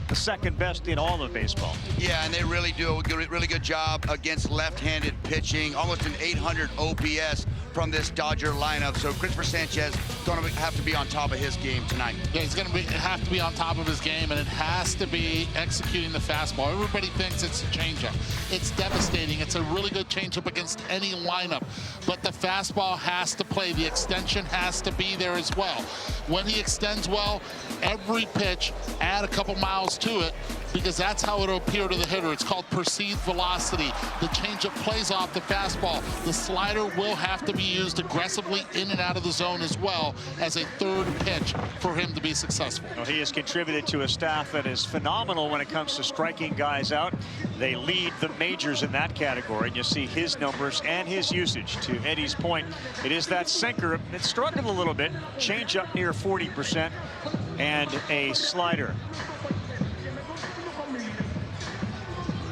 the second best in all of baseball. Yeah, and they really do a really good job against left-handed pitching. Almost an 800 OPS from this Dodger lineup. So Christopher Sanchez going to have to be on top of his game tonight. Yeah, he's going to have to be on top of his game, and it has to be executing the fastball. Everybody thinks it's a changeup. It's devastating. It's a really good changeup against any lineup, but the fastball has to play. The extension has to be there as well. When he extends well, every pitch, add a couple miles to it, because that's how it'll appear to the hitter. It's called perceived velocity. The changeup plays off the fastball. The slider will have to be used aggressively in and out of the zone as well as a third pitch for him to be successful. Well, he has contributed to a staff that is phenomenal when it comes to striking guys out. They lead the majors in that category. And you see his numbers and his usage. To Eddie's point, it is that sinker. It struggled a little bit. Changeup near 40% and a slider.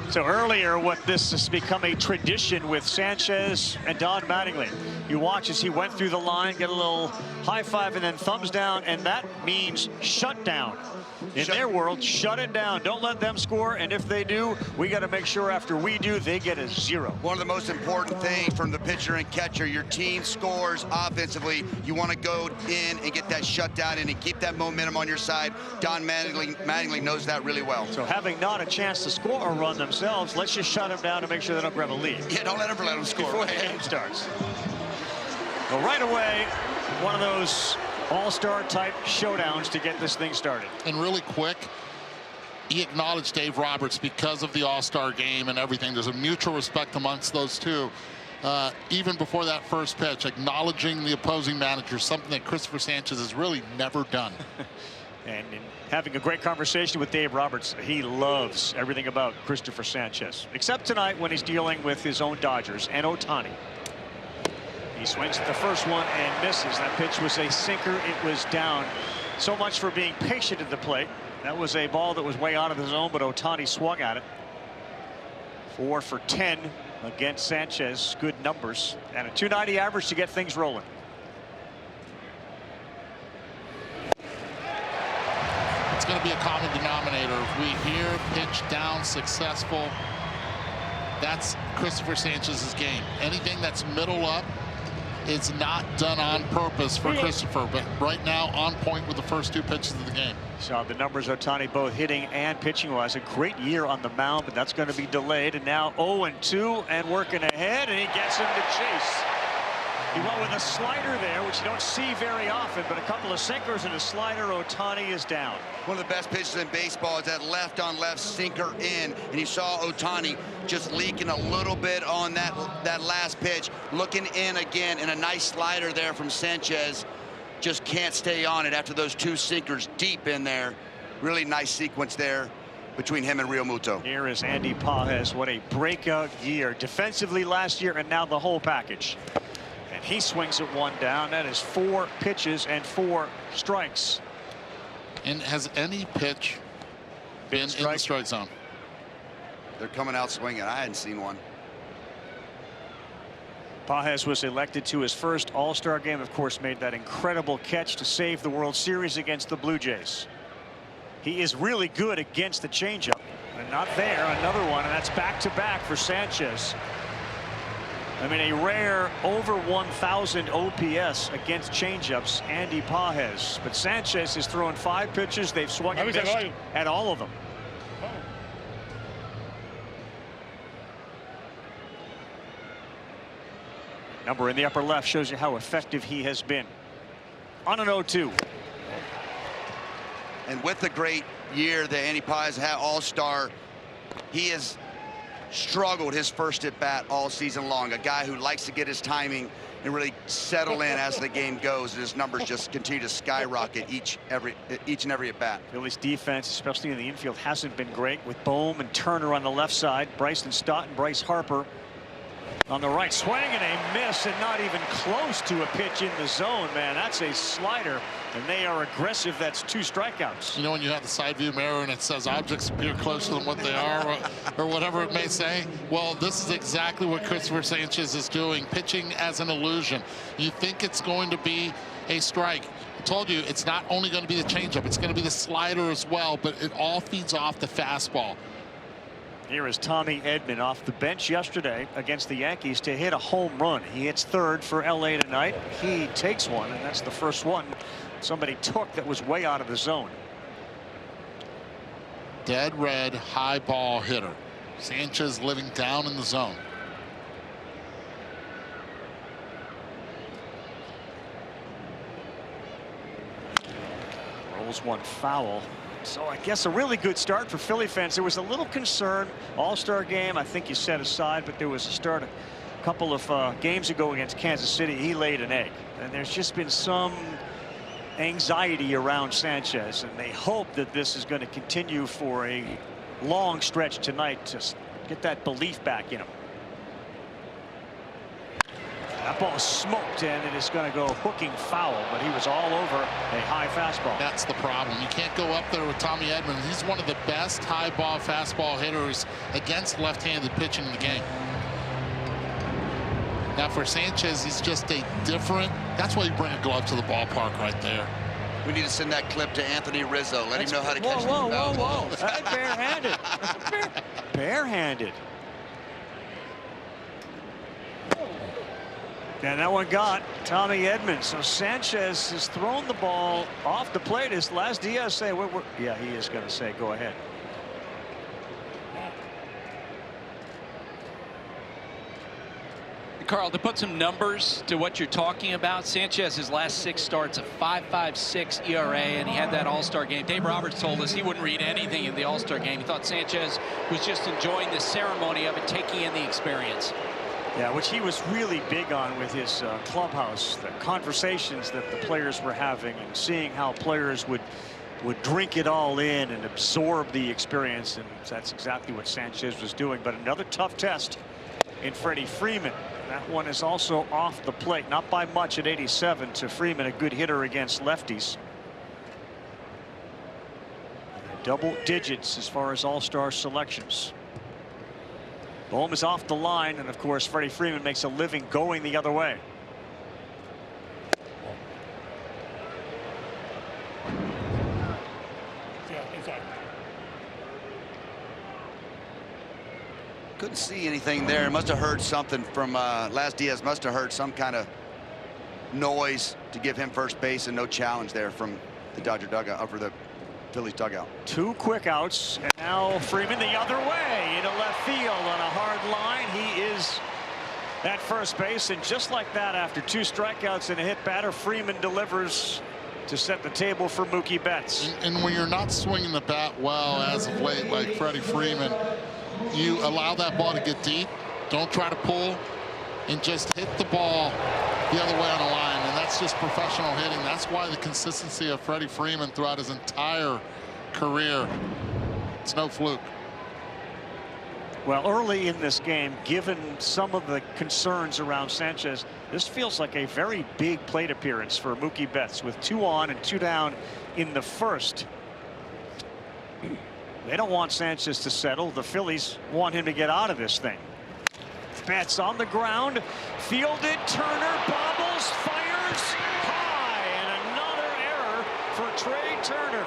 So earlier, what this has become a tradition with Sanchez and Don Mattingly. You watch as he went through the line, get a little high five and then thumbs down, and that means shut down. In their world, shut it down. Don't let them score, and if they do, we got to make sure after we do, they get a 0. One of the most important things from the pitcher and catcher, your team scores offensively. You want to go in and get that shutdown in and keep that momentum on your side. Don Mattingly knows that really well. So having not a chance to score or run themselves, let's just shut them down to make sure they don't grab a lead. Yeah, don't ever let them score. Before the game starts. Well, right away, one of those all-star type showdowns to get this thing started. And really quick, he acknowledged Dave Roberts because of the all-star game and everything. There's a mutual respect amongst those two. Even before that first pitch, acknowledging the opposing manager, something that Christopher Sanchez has really never done. And in having a great conversation with Dave Roberts, he loves everything about Christopher Sanchez, except tonight when he's dealing with his own Dodgers and Ohtani. He swings at the first one and misses. That pitch was a sinker. It was down. So much for being patient at the plate. That was a ball that was way out of the zone, but Ohtani swung at it. 4 for 10 against Sanchez. Good numbers. And a .290 average to get things rolling. It's going to be a common denominator. If we hear pitch down, successful, that's Christopher Sanchez's game. Anything that's middle up, it's not done on purpose for Christopher, but right now on point with the first 2 pitches of the game. So the numbers, Ohtani, both hitting and pitching wise. A great year on the mound, but that's going to be delayed. And now 0-2 and working ahead, and he gets him to chase. He went with a slider there, which you don't see very often, but a couple of sinkers and a slider. Ohtani is down. One of the best pitches in baseball is that left-on-left sinker in, and you saw Ohtani just leaking a little bit on that last pitch, looking in again, and a nice slider there from Sanchez. Just can't stay on it after those 2 sinkers deep in there. Really nice sequence there between him and Real Muto. Here is Andy Pages. What a breakout year defensively last year, and now the whole package. And he swings at one down. That is 4 pitches and 4 strikes. And has any pitch been in the strike zone? They're coming out swinging. I hadn't seen one. Pages was elected to his first All-Star game. Of course, made that incredible catch to save the World Series against the Blue Jays. He is really good against the changeup. And not there. Another one, and that's back-to-back for Sanchez. I mean, a rare over 1,000 OPS against changeups, Andy Pages. But Sanchez has thrown 5 pitches. They've swung and missed at all of them. Number in the upper left shows you how effective he has been. On an 0-2. And with the great year that Andy Pages had, all-star, he has struggled his first at bat all season long. A guy who likes to get his timing and really settle in as the game goes, and his numbers just continue to skyrocket each and every at bat. Phillies defense, especially in the infield, hasn't been great with Bohm and Turner on the left side. Bryson Stott and Bryce Harper on the right. Swing and a miss, and not even close to a pitch in the zone. Man, that's a slider, and they are aggressive. That's 2 strikeouts. You know, when you have the side view mirror and it says objects appear closer than what they are, or whatever it may say, well, this is exactly what Christopher Sanchez is doing, pitching as an illusion. You think it's going to be a strike. told you, it's not only going to be the changeup, it's going to be the slider as well, but it all feeds off the fastball. Here is Tommy Edman off the bench yesterday against the Yankees to hit a home run. He hits third for LA tonight. He takes one, and that's the first one somebody took that was way out of the zone. Dead red, high ball hitter. Sanchez living down in the zone. Rolls one foul. So I guess a really good start for Philly fans. There was a little concern. All-Star game, I think you set aside, but there was a start a couple of games ago against Kansas City. He laid an egg. And there's just been some anxiety around Sanchez, and they hope that this is going to continue for a long stretch tonight to get that belief back in him. That ball smoked, and it is going to go hooking foul, but he was all over a high fastball. That's the problem. You can't go up there with Tommy Edman. He's one of the best high ball fastball hitters against left-handed pitching in the game. Now for Sanchez, he's just a different. That's why you bring a glove to the ballpark right there. We need to send that clip to Anthony Rizzo. Let him know how to catch whoa, the whoa, foul. whoa. That's barehanded. Barehanded. And that one got Tommy Edman. So Sanchez has thrown the ball off the plate. Is Las Diaz say, yeah, he is going to say, go ahead. Carl, to put some numbers to what you're talking about, Sanchez's last 6 starts, a 5.56 ERA, and he had that All-Star game. Dave Roberts told us he wouldn't read anything in the All-Star game. He thought Sanchez was just enjoying the ceremony of it, taking in the experience. Yeah, which he was really big on with his clubhouse, the conversations that the players were having, and seeing how players would drink it all in and absorb the experience, and that's exactly what Sanchez was doing. But another tough test in Freddie Freeman. That one is also off the plate, not by much at 87 to Freeman, a good hitter against lefties. Double digits as far as all-star selections. Bohm is off the line, and of course Freddie Freeman makes a living going the other way. Couldn't see anything there. Must have heard something from Las Diaz. Must have heard some kind of noise to give him first base, and no challenge there from the Dodger dugout, over the Phillies dugout. 2 quick outs, and now Freeman the other way into left field on a hard line. He is at first base, and just like that, after 2 strikeouts and a hit batter, Freeman delivers to set the table for Mookie Betts. And when you're not swinging the bat well as of late, like Freddie Freeman, you allow that ball to get deep. Don't try to pull, and just hit the ball the other way on the line. And that's just professional hitting. That's why the consistency of Freddie Freeman throughout his entire career, it's no fluke. Well, early in this game, given some of the concerns around Sanchez, this feels like a very big plate appearance for Mookie Betts, with 2 on and 2 down in the first. They don't want Sanchez to settle. The Phillies want him to get out of this thing. Betts on the ground, fielded, Turner bobbles, fires high, and another error for Trey Turner.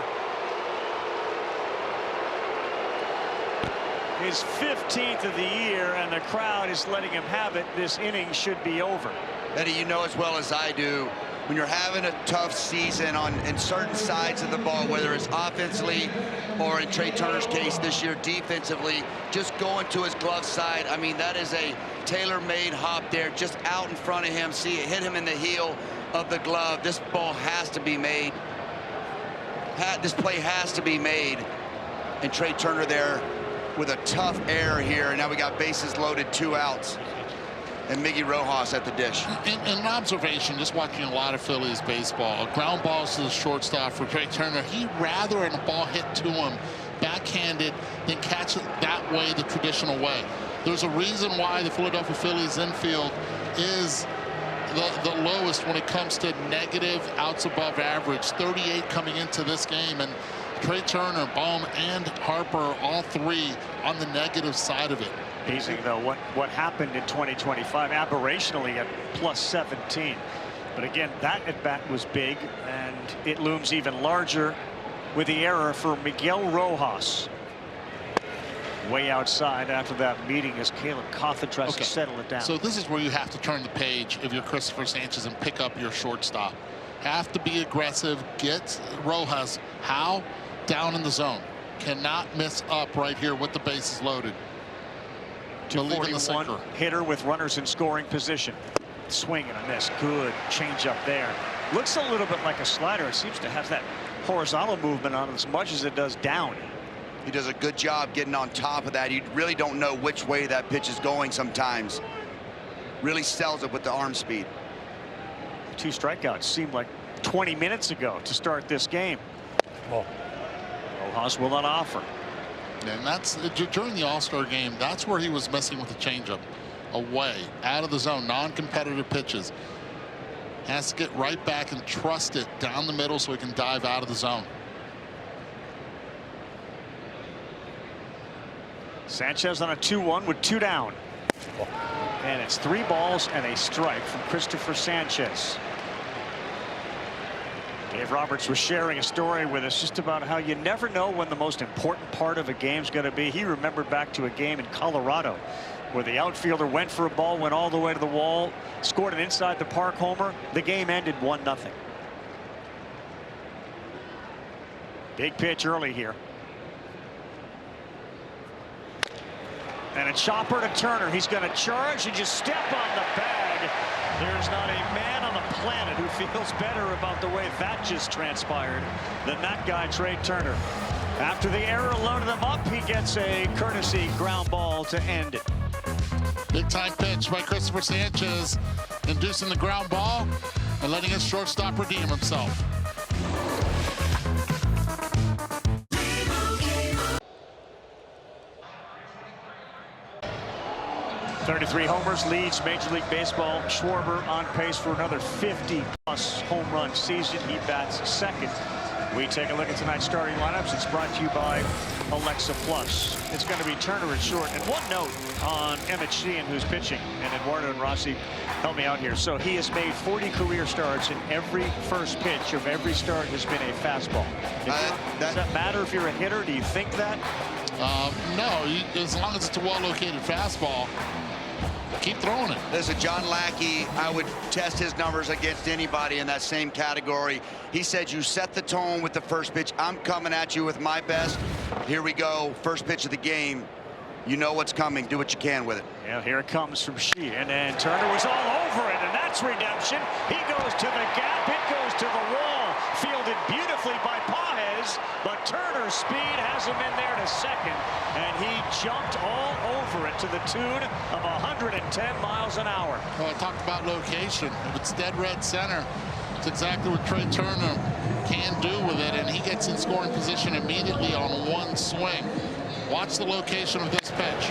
His 15th of the year, and the crowd is letting him have it. This inning should be over. Eddie, you know as well as I do, when you're having a tough season in certain sides of the ball, whether it's offensively or in Trey Turner's case this year defensively, just going to his glove side. I mean, that is a tailor-made hop there, just out in front of him. See it hit him in the heel of the glove. This ball has to be made. This play has to be made. And Trey Turner there with a tough error here. And now we got bases loaded, 2 outs. And Miggy Rojas at the dish. In an observation, just watching a lot of Phillies baseball, ground balls to the shortstop for Trey Turner. He'd rather a ball hit to him backhanded than catch it that way, the traditional way. There's a reason why the Philadelphia Phillies infield is the lowest when it comes to negative outs above average. 38 coming into this game, and Trey Turner, Bohm, and Harper, all 3 on the negative side of it. Amazing, though, what happened in 2025 aberrationally at +17. But again, that at bat was big, and it looms even larger with the error for Miguel Rojas. Way outside after that meeting as Caleb Coffin tries to settle it down. So this is where you have to turn the page if you're Christopher Sanchez and pick up your shortstop. Have to be aggressive. Get Rojas. How? Down in the zone. Cannot miss up right here with the bases loaded. Believe in the sinker. Hitter with runners in scoring position. Swing and a miss. Good change up there. Looks a little bit like a slider. It seems to have that horizontal movement on it as much as it does down. He does a good job getting on top of that. You really don't know which way that pitch is going sometimes. Really sells it with the arm speed. 2 strikeouts seemed like 20 minutes ago to start this game. Rojas will not offer. And that's during the All-Star game. That's where he was messing with the changeup. Away, out of the zone, non-competitive pitches. Has to get right back and trust it down the middle so he can dive out of the zone. Sanchez on a 2-1 with 2 down. And it's 3 balls and a strike from Christopher Sanchez. Dave Roberts was sharing a story with us just about how you never know when the most important part of a game's going to be. He remembered back to a game in Colorado where the outfielder went for a ball, went all the way to the wall, scored an inside the park homer. The game ended 1-0. Big pitch early here. And a chopper to Turner. He's going to charge and just step on the bag. There's not a man on the planet who feels better about the way that just transpired than that guy, Trey Turner. After the error loaded him up, he gets a courtesy ground ball to end it. Big time pitch by Christopher Sanchez, inducing the ground ball and letting his shortstop redeem himself. .33 homers, leads Major League Baseball. Schwarber on pace for another 50-plus home run season. He bats second. We take a look at tonight's starting lineups. It's brought to you by Alexa Plus. It's going to be Turner at short. And one note on Emmett Sheehan, who's pitching, and Eduardo and Rossi help me out here. So he has made 40 career starts, and every first pitch of every start has been a fastball. Does that matter if you're a hitter? Do you think that? No, as long as it's a well-located fastball, keep throwing it. Listen, John Lackey, I would test his numbers against anybody in that same category. He said you set the tone with the first pitch. I'm coming at you with my best. Here we go. First pitch of the game. You know what's coming. Do what you can with it. Yeah, here it comes from Sheehan, and Turner was all over it, and that's redemption. He goes to the gap. It goes to the wall. Fielded beautifully by Pages, but Turner's speed has him in there to second, and he jumped all over it to the tune of 110 miles an hour. Well, I talked about location. If it's dead red center, it's exactly what Trey Turner can do with it, and he gets in scoring position immediately on one swing. Watch the location of this pitch.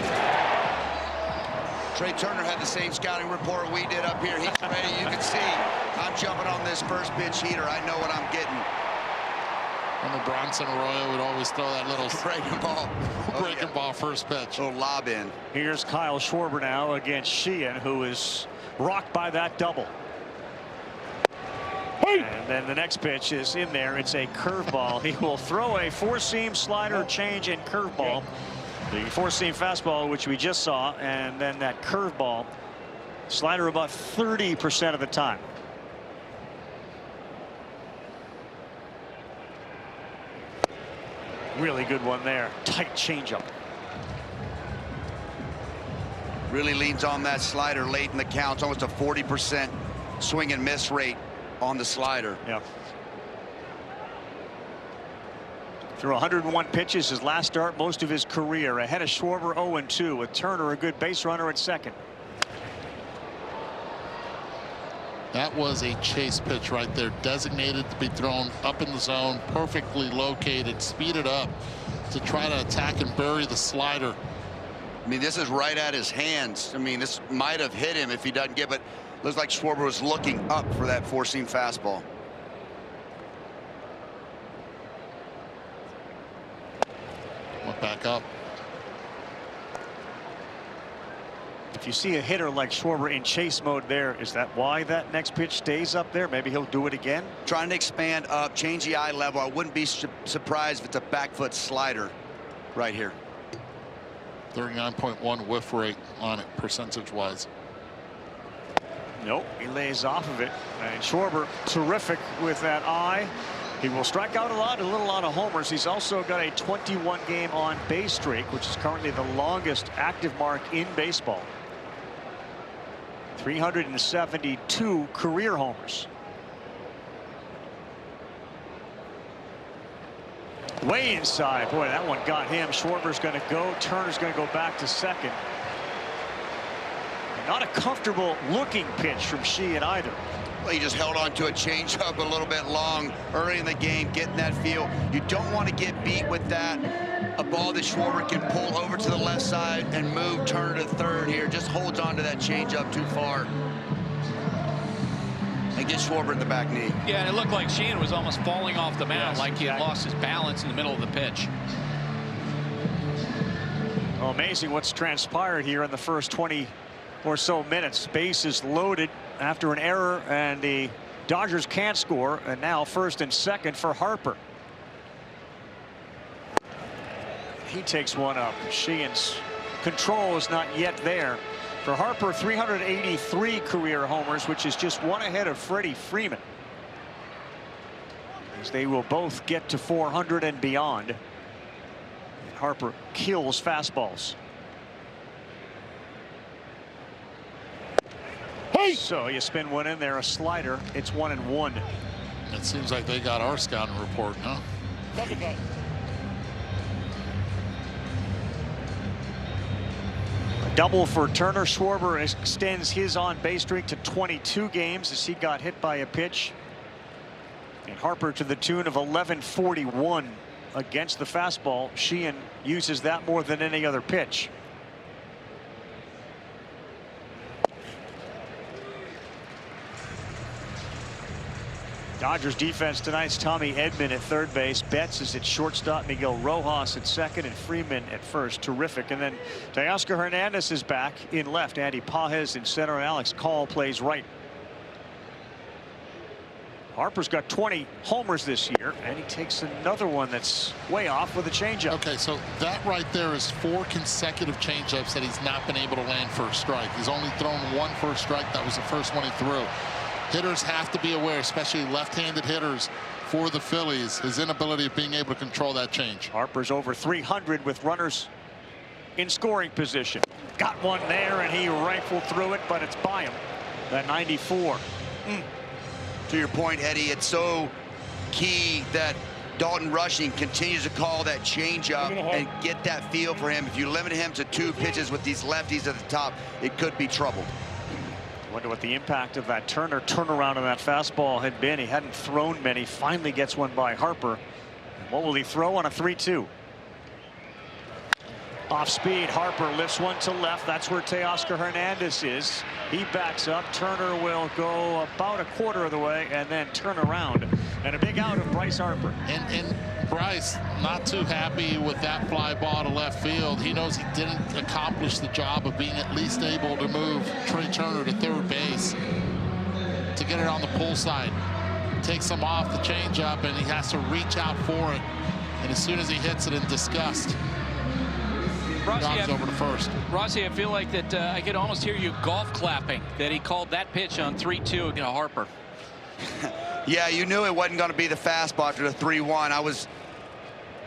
Trey Turner had the same scouting report we did up here. He's ready. You can see I'm jumping on this first pitch heater. I know what I'm getting. And the Bronson Arroyo would always throw that little breaking ball. breaking ball first pitch. Little lob in. Here's Kyle Schwarber now against Sheehan, who is rocked by that double. And then the next pitch is in there. It's a curveball. He will throw a 4-seam slider, change, and curveball. The 4-seam fastball, which we just saw, and then that curveball. Slider about 30% of the time. Really good one there. Tight changeup. Really leans on that slider late in the count. It's almost a 40% swing and miss rate on the slider. Yeah. Through 101 pitches, his last start, most of his career. Ahead of Schwarber 0-2 with Turner a good base runner at second. That was a chase pitch right there, designated to be thrown up in the zone, perfectly located, speeded up to try to attack and bury the slider. I mean, this is right at his hands. I mean, this might have hit him if he doesn't get it. Looks like Schwarber was looking up for that 4-seam fastball. Went back up. If you see a hitter like Schwarber in chase mode there, is that why that next pitch stays up there? Maybe he'll do it again. Trying to expand up, change the eye level. I wouldn't be surprised if it's a back foot slider right here. 39.1 whiff rate on it, percentage-wise. Nope, he lays off of it. And Schwarber, terrific with that eye. He will strike out a little lot of homers. He's also got a 21-game on-base streak, which is currently the longest active mark in baseball. 372 career homers. Way inside. Boy, that one got him. Schwarber's going to go. Turner's going to go back to second. Not a comfortable looking pitch from Sheehan either. Well, he just held on to a changeup a little bit long early in the game, getting that feel. You don't want to get beat with that. A ball that Schwarber can pull over to the left side and move Turner to third here. Just holds on to that changeup too far. And get Schwarber in the back knee. Yeah, and it looked like Sheehan was almost falling off the mound, Yes, like he had exactly. lost his balance in the middle of the pitch. Well, amazing what's transpired here in the first 20 or so minutes. Base is loaded after an error, and the Dodgers can't score, and now first and second for Harper. He takes one up. Sheehan's control is not yet there. For Harper, 383 career homers, which is just one ahead of Freddie Freeman, as they will both get to 400 and beyond. And Harper kills fastballs. Hey! So you spin one in there, a slider. It's 1-1. It seems like they got our scouting report, huh? A double for Turner. Schwarber extends his on-base streak to 22 games as he got hit by a pitch. And Harper to the tune of 1141 against the fastball. Sheehan uses that more than any other pitch. Dodgers defense tonight's Tommy Edman at third base. Betts is at shortstop. Miguel Rojas at second, and Freeman at first. Terrific. And then Teoscar Hernandez is back in left. Andy Pages in center, and Alex Call plays right. Harper's got 20 homers this year, and he takes another one that's way off with a changeup. Okay, so that right there is 4 consecutive changeups that he's not been able to land for a strike. He's only thrown one for a strike. That was the first one he threw. Hitters have to be aware, especially left-handed hitters for the Phillies, his inability of being able to control that change. Harper's over 300 with runners in scoring position. Got one there, and he rifled through it, but it's by him. That 94. To your point, Eddie, it's so key that Dalton Rushing continues to call that changeup and get that feel for him. If you limit him to 2 pitches with these lefties at the top, it could be trouble. Wonder what the impact of that Turner turnaround on that fastball had been. He hadn't thrown many. Finally gets one by Harper. And what will he throw on a 3-2? Off speed. Harper lifts one to left. That's where Teoscar Hernandez is. He backs up. Turner will go about a quarter of the way and then turn around. And a big out of Bryce Harper. And Bryce not too happy with that fly ball to left field. He knows he didn't accomplish the job of being at least able to move Trey Turner to third base to get it on the pull side. Takes him off the changeup, and he has to reach out for it. And as soon as he hits it in disgust, Dogs over to first. Rossi, I feel like that I could almost hear you golf clapping that he called that pitch on 3-2 against Harper. Yeah, you knew it wasn't going to be the fastball after the 3-1. I was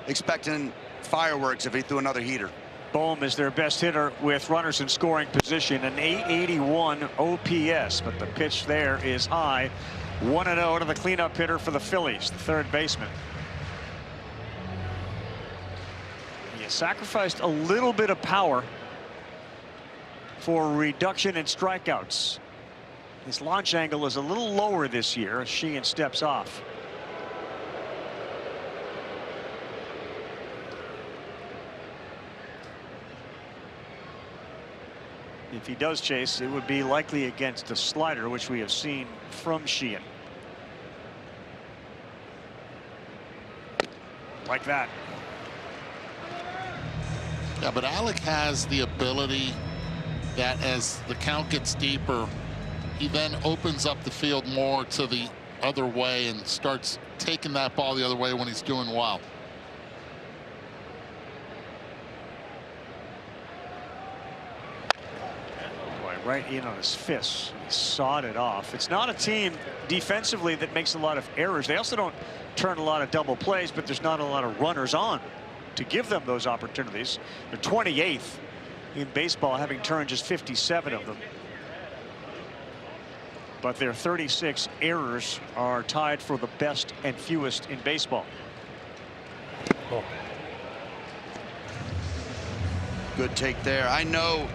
expecting fireworks if he threw another heater. Bohm is their best hitter with runners in scoring position, an 881 OPS, but the pitch there is high. 1-0 to the cleanup hitter for the Phillies, the third baseman. He sacrificed a little bit of power for a reduction in strikeouts. His launch angle is a little lower this year as Sheehan steps off. If he does chase, it would be likely against a slider, which we have seen from Sheehan. Like that. Yeah, but Alec has the ability that as the count gets deeper, he then opens up the field more to the other way and starts taking that ball the other way when he's doing well. Right in on his fists. He sawed it off. It's not a team defensively that makes a lot of errors. They also don't turn a lot of double plays, but there's not a lot of runners on to give them those opportunities. They're 28th in baseball, having turned just 57 of them. But their 36 errors are tied for the best and fewest in baseball. Oh. Good take there. I know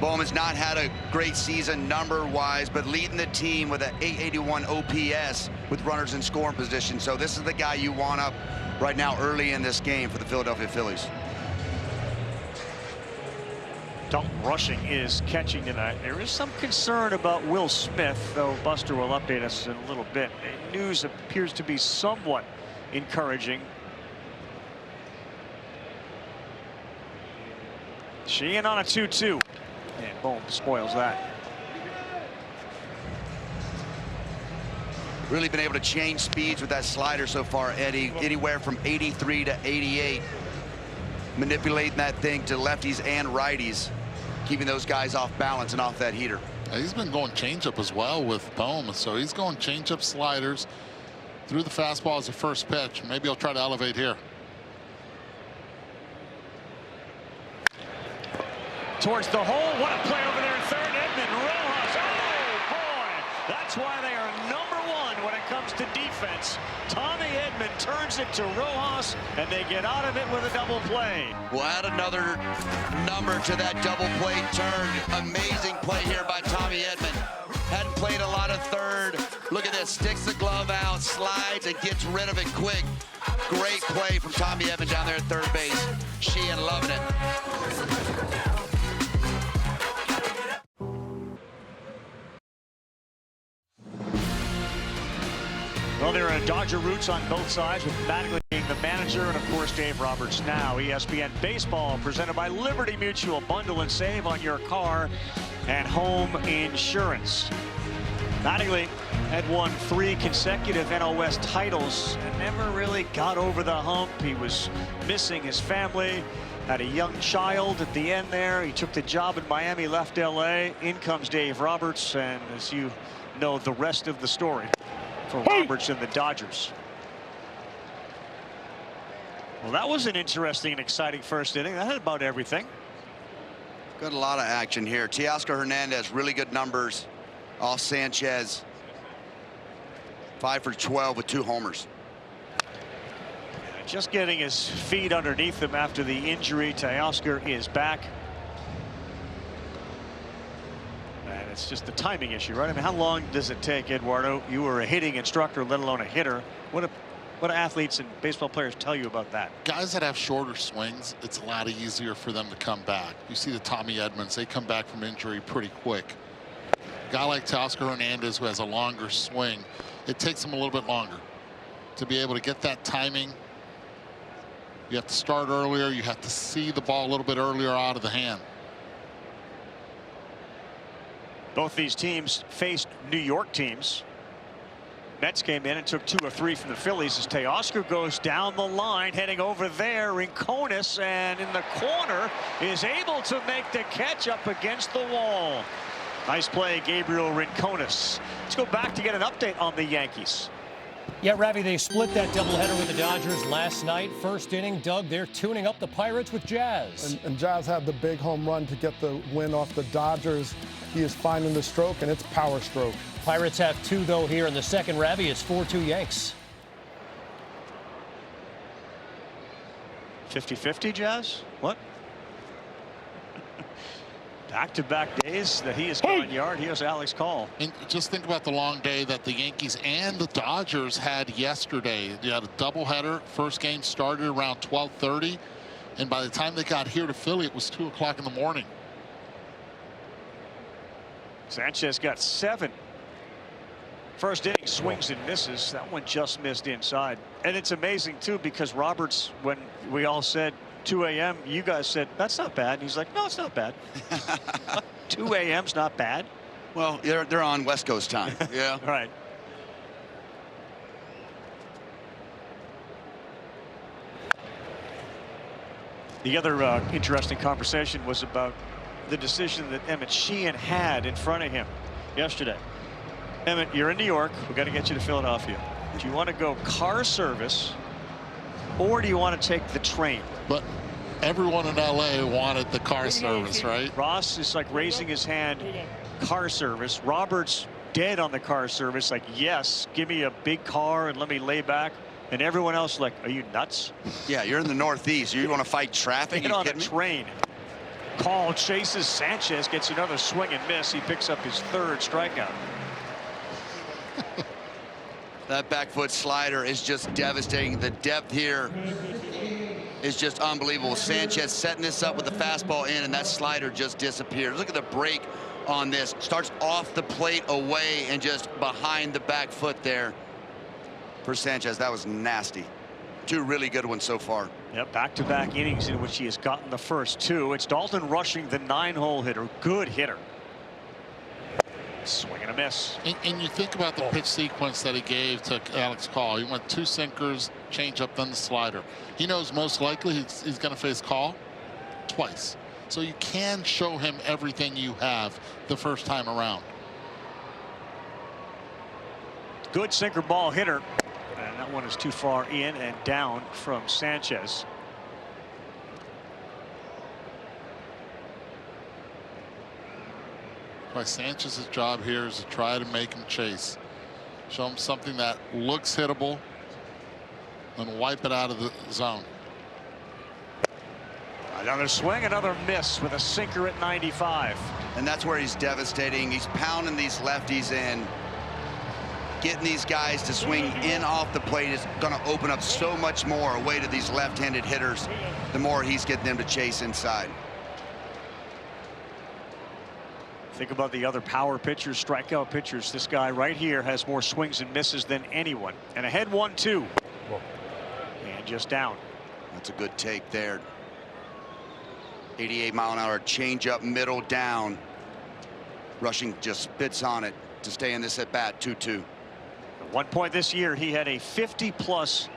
Bowman's not had a great season number-wise, but leading the team with an 881 OPS with runners in scoring position. So this is the guy you want up right now early in this game for the Philadelphia Phillies. Dalton Rushing is catching tonight. There is some concern about Will Smith, though Buster will update us in a little bit. News appears to be somewhat encouraging. Sheehan on a 2-2. And boom, spoils that. Really been able to change speeds with that slider so far, Eddie. Anywhere from 83 to 88. Manipulating that thing to lefties and righties. Keeping those guys off balance and off that heater. He's been going changeup as well with Bowman. So he's going changeup, sliders, through the fastball as a first pitch. Maybe he'll try to elevate here. Towards the hole. What a play over there in third. Edmund Rojas. Oh, boy. That's why they are #1 when it comes to defense. Tommy Edman turns it to Rojas, and they get out of it with a double play. We'll add another number to that double play turn. Amazing play here by Tommy Edman. Hadn't played a lot of third. Look at this. Sticks the glove out, slides, and gets rid of it quick. Great play from Tommy Edman down there at third base. Sheehan loving it. Well, there are Dodger roots on both sides, with Mattingly being the manager and, of course, Dave Roberts now. ESPN Baseball presented by Liberty Mutual. Bundle and save on your car and home insurance. Mattingly had won 3 consecutive NL West titles and never really got over the hump. He was missing his family, had a young child at the end there. He took the job in Miami, left LA. In comes Dave Roberts, and as you know, the rest of the story for Roberts and the Dodgers. Well, that was an interesting and exciting first inning. That had about everything. Got a lot of action here. Teoscar Hernandez, really good numbers off Sanchez. 5 for 12 with 2 homers. Just getting his feet underneath him after the injury. Teoscar is back. And it's just the timing issue, right? I mean, how long does it take, Eduardo? You were a hitting instructor, let alone a hitter. What do athletes and baseball players tell you about that? Guys that have shorter swings, it's a lot easier for them to come back. You see the Tommy Edmonds, they come back from injury pretty quick. A guy like Teoscar Hernandez, who has a longer swing, it takes him a little bit longer to be able to get that timing. You have to start earlier. You have to see the ball a little bit earlier out of the hand. Both these teams faced New York teams. Mets came in and took 2 of 3 from the Phillies as Teoscar goes down the line, heading over there. Rincones, and in the corner, is able to make the catch up against the wall. Nice play, Gabriel Rincones. Let's go back to get an update on the Yankees. Yeah, Ravi, they split that doubleheader with the Dodgers last night. First inning, Doug, they're tuning up the Pirates with Jazz. And Jazz had the big home run to get the win off the Dodgers. He is finding the stroke, and it's power stroke. Pirates have 2, though, here in the second. Ravi, it's 4-2 Yanks. 50-50, Jazz? What? Back-to-back days that he has gone yard. Here's Alex Call. And just think about the long day that the Yankees and the Dodgers had yesterday. You had a doubleheader. First game started around 12:30, and by the time they got here to Philly, it was 2 o'clock in the morning. Sanchez got 7. First inning, swings and misses. That one just missed inside. And it's amazing, too, because Roberts, when we all said 2 a.m., you guys said, that's not bad. And he's like, no, it's not bad. 2 a.m.'s not bad. Well, they're on West Coast time. Yeah. Right. The other interesting conversation was about the decision that Emmett Sheehan had in front of him yesterday. Emmett, you're in New York. We've got to get you to Philadelphia. Do you want to go car service or do you want to take the train? But everyone in LA wanted the car service, right? Ross is like raising his hand, car service. Roberts dead on the car service, like, yes, give me a big car and let me lay back. And everyone else like, are you nuts? Yeah, you're in the Northeast. You want to fight traffic? Get on a train. Call chases Sanchez, gets another swing and miss. He picks up his 3rd strikeout. That back foot slider is just devastating. The depth here is just unbelievable. Sanchez setting this up with the fastball in, and that slider just disappears. Look at the break on this. Starts off the plate away and just behind the back foot there for Sanchez. That was nasty. 2 really good ones so far. Yep, back-to-back innings in which he has gotten the first 2. It's Dalton Rushing, the 9-hole hitter. Good hitter. Swing and a miss. And you think about the pitch sequence that he gave to Alex Call. He went 2 sinkers, changeup, then the slider. He knows most likely he's going to face Call twice. So you can show him everything you have the first time around. Good sinker ball hitter. And that one is too far in and down from Sanchez. Sanchez's job here is to try to make him chase. Show him something that looks hittable and wipe it out of the zone. Another swing, another miss with a sinker at 95. And that's where he's devastating. He's pounding these lefties in. Getting these guys to swing in off the plate is going to open up so much more away to these left-handed hitters the more he's getting them to chase inside. Think about the other power pitchers, strikeout pitchers. This guy right here has more swings and misses than anyone. And ahead 1-2. And just down. That's a good take there. 88-mile-an-hour changeup, middle down. Rushing just spits on it to stay in this at bat. 2-2. At one point this year, he had a 50-plus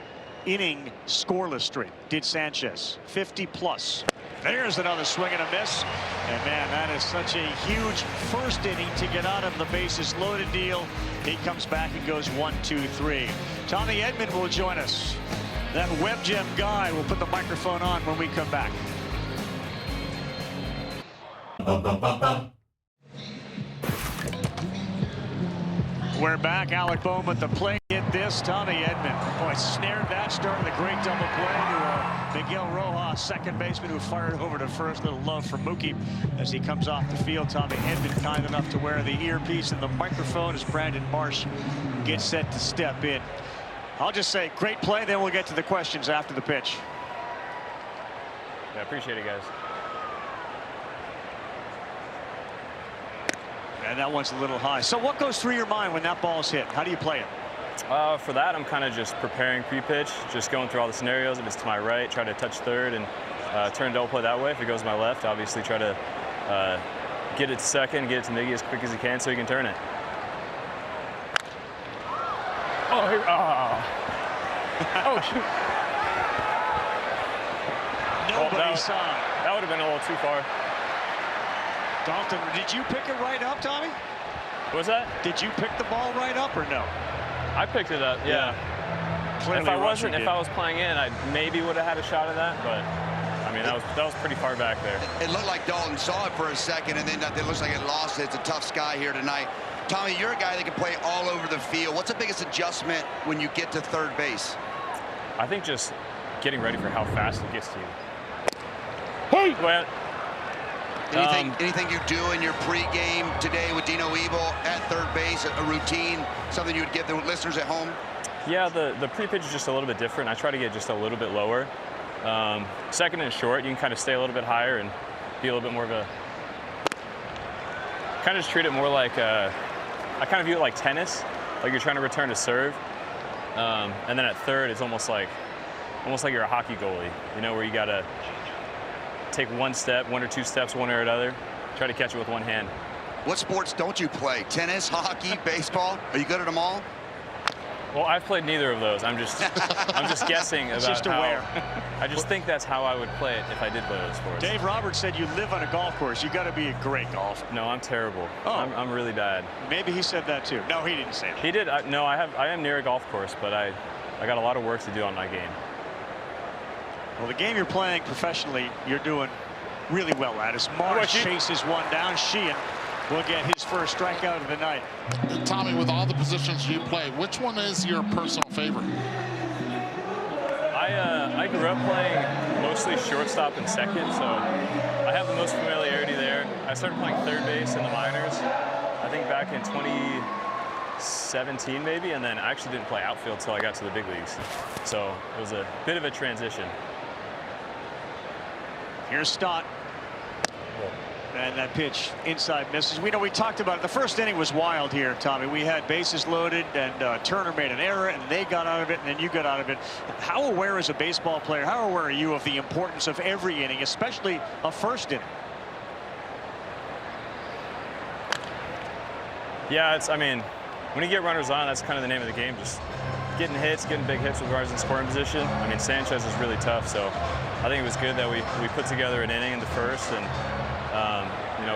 inning scoreless streak. Did Sanchez. 50-plus. There's another swing and a miss. And man, that is such a huge first inning to get out of the bases loaded deal. He comes back and goes 1-2-3. Tommy Edman will join us. That Web Gem guy will put the microphone on when we come back. We're back. Alec Bohm at the plate. Hit this. Tommy Edman. Boy, snared that. Started a great double play to Miguel Rojas, second baseman, who fired over to first. Little love for Mookie as he comes off the field. Tommy Edman kind enough to wear the earpiece and the microphone as Brandon Marsh gets set to step in. I'll just say great play. Then we'll get to the questions after the pitch. Yeah, appreciate it, guys. And that one's a little high. So what goes through your mind when that ball's hit? How do you play it? For that, I'm kind of just preparing pre-pitch, just going through all the scenarios. If it's to my right, try to touch third and turn double play that way. If it goes to my left, obviously try to get it to second, get it to Miggy as quick as he can so he can turn it. Oh, oh shoot. Nobody saw it. That would have been a little too far. Dalton, did you pick it right up, Tommy? What was that? Did you pick the ball right up or no? I picked it up, yeah. Clearly if I was playing in, I maybe would have had a shot at that, but I mean, that was pretty far back there. It looked like Dalton saw it for a second, and then it looks like it lost it. It's a tough sky here tonight. Tommy, you're a guy that can play all over the field. What's the biggest adjustment when you get to third base? I think just getting ready for how fast it gets to you. Hey! Well, anything you do in your pregame today with Dino Evil at third base, a routine, something you would give the listeners at home? Yeah, the pre-pitch is just a little bit different. I try to get just a little bit lower. Second and short, you can kind of stay a little bit higher and be a little bit more of a... Kind of just treat it more like... I kind of view it like tennis, like you're trying to return to serve. And then at third, it's almost like you're a hockey goalie, you know, where you got to take one or two steps, one or another, try to catch it with one hand. What sports don't you play? Tennis, hockey, baseball? Are you good at them all? Well, I've played neither of those. I'm just guessing about just how. aware. I just think that's how I would play it if I did play those sports. Dave Roberts said you live on a golf course. You got to be a great golfer. No, I'm terrible. Oh. I'm really bad. Maybe he said that too. No, he didn't say that. He did. No, I am near a golf course, but I got a lot of work to do on my game. Well, the game you're playing professionally, you're doing really well at. As Marsh chases one down, Sheehan will get his first strikeout of the night. Tommy, with all the positions you play, which one is your personal favorite? I grew up playing mostly shortstop and second, so I have the most familiarity there. I started playing third base in the minors, I think back in 2017 maybe, and then I actually didn't play outfield until I got to the big leagues. So it was a bit of a transition. Here's Stott. And that pitch inside misses. We talked about it. The first inning was wild here, Tommy. We had bases loaded, and Turner made an error, and they got out of it, and then you got out of it. How aware as a baseball player, how aware are you of the importance of every inning, especially a first inning? Yeah, I mean, when you get runners on, that's kind of the name of the game. Just getting hits, getting big hits with runners in scoring position. I mean, Sanchez is really tough, so I think it was good that we put together an inning in the first, and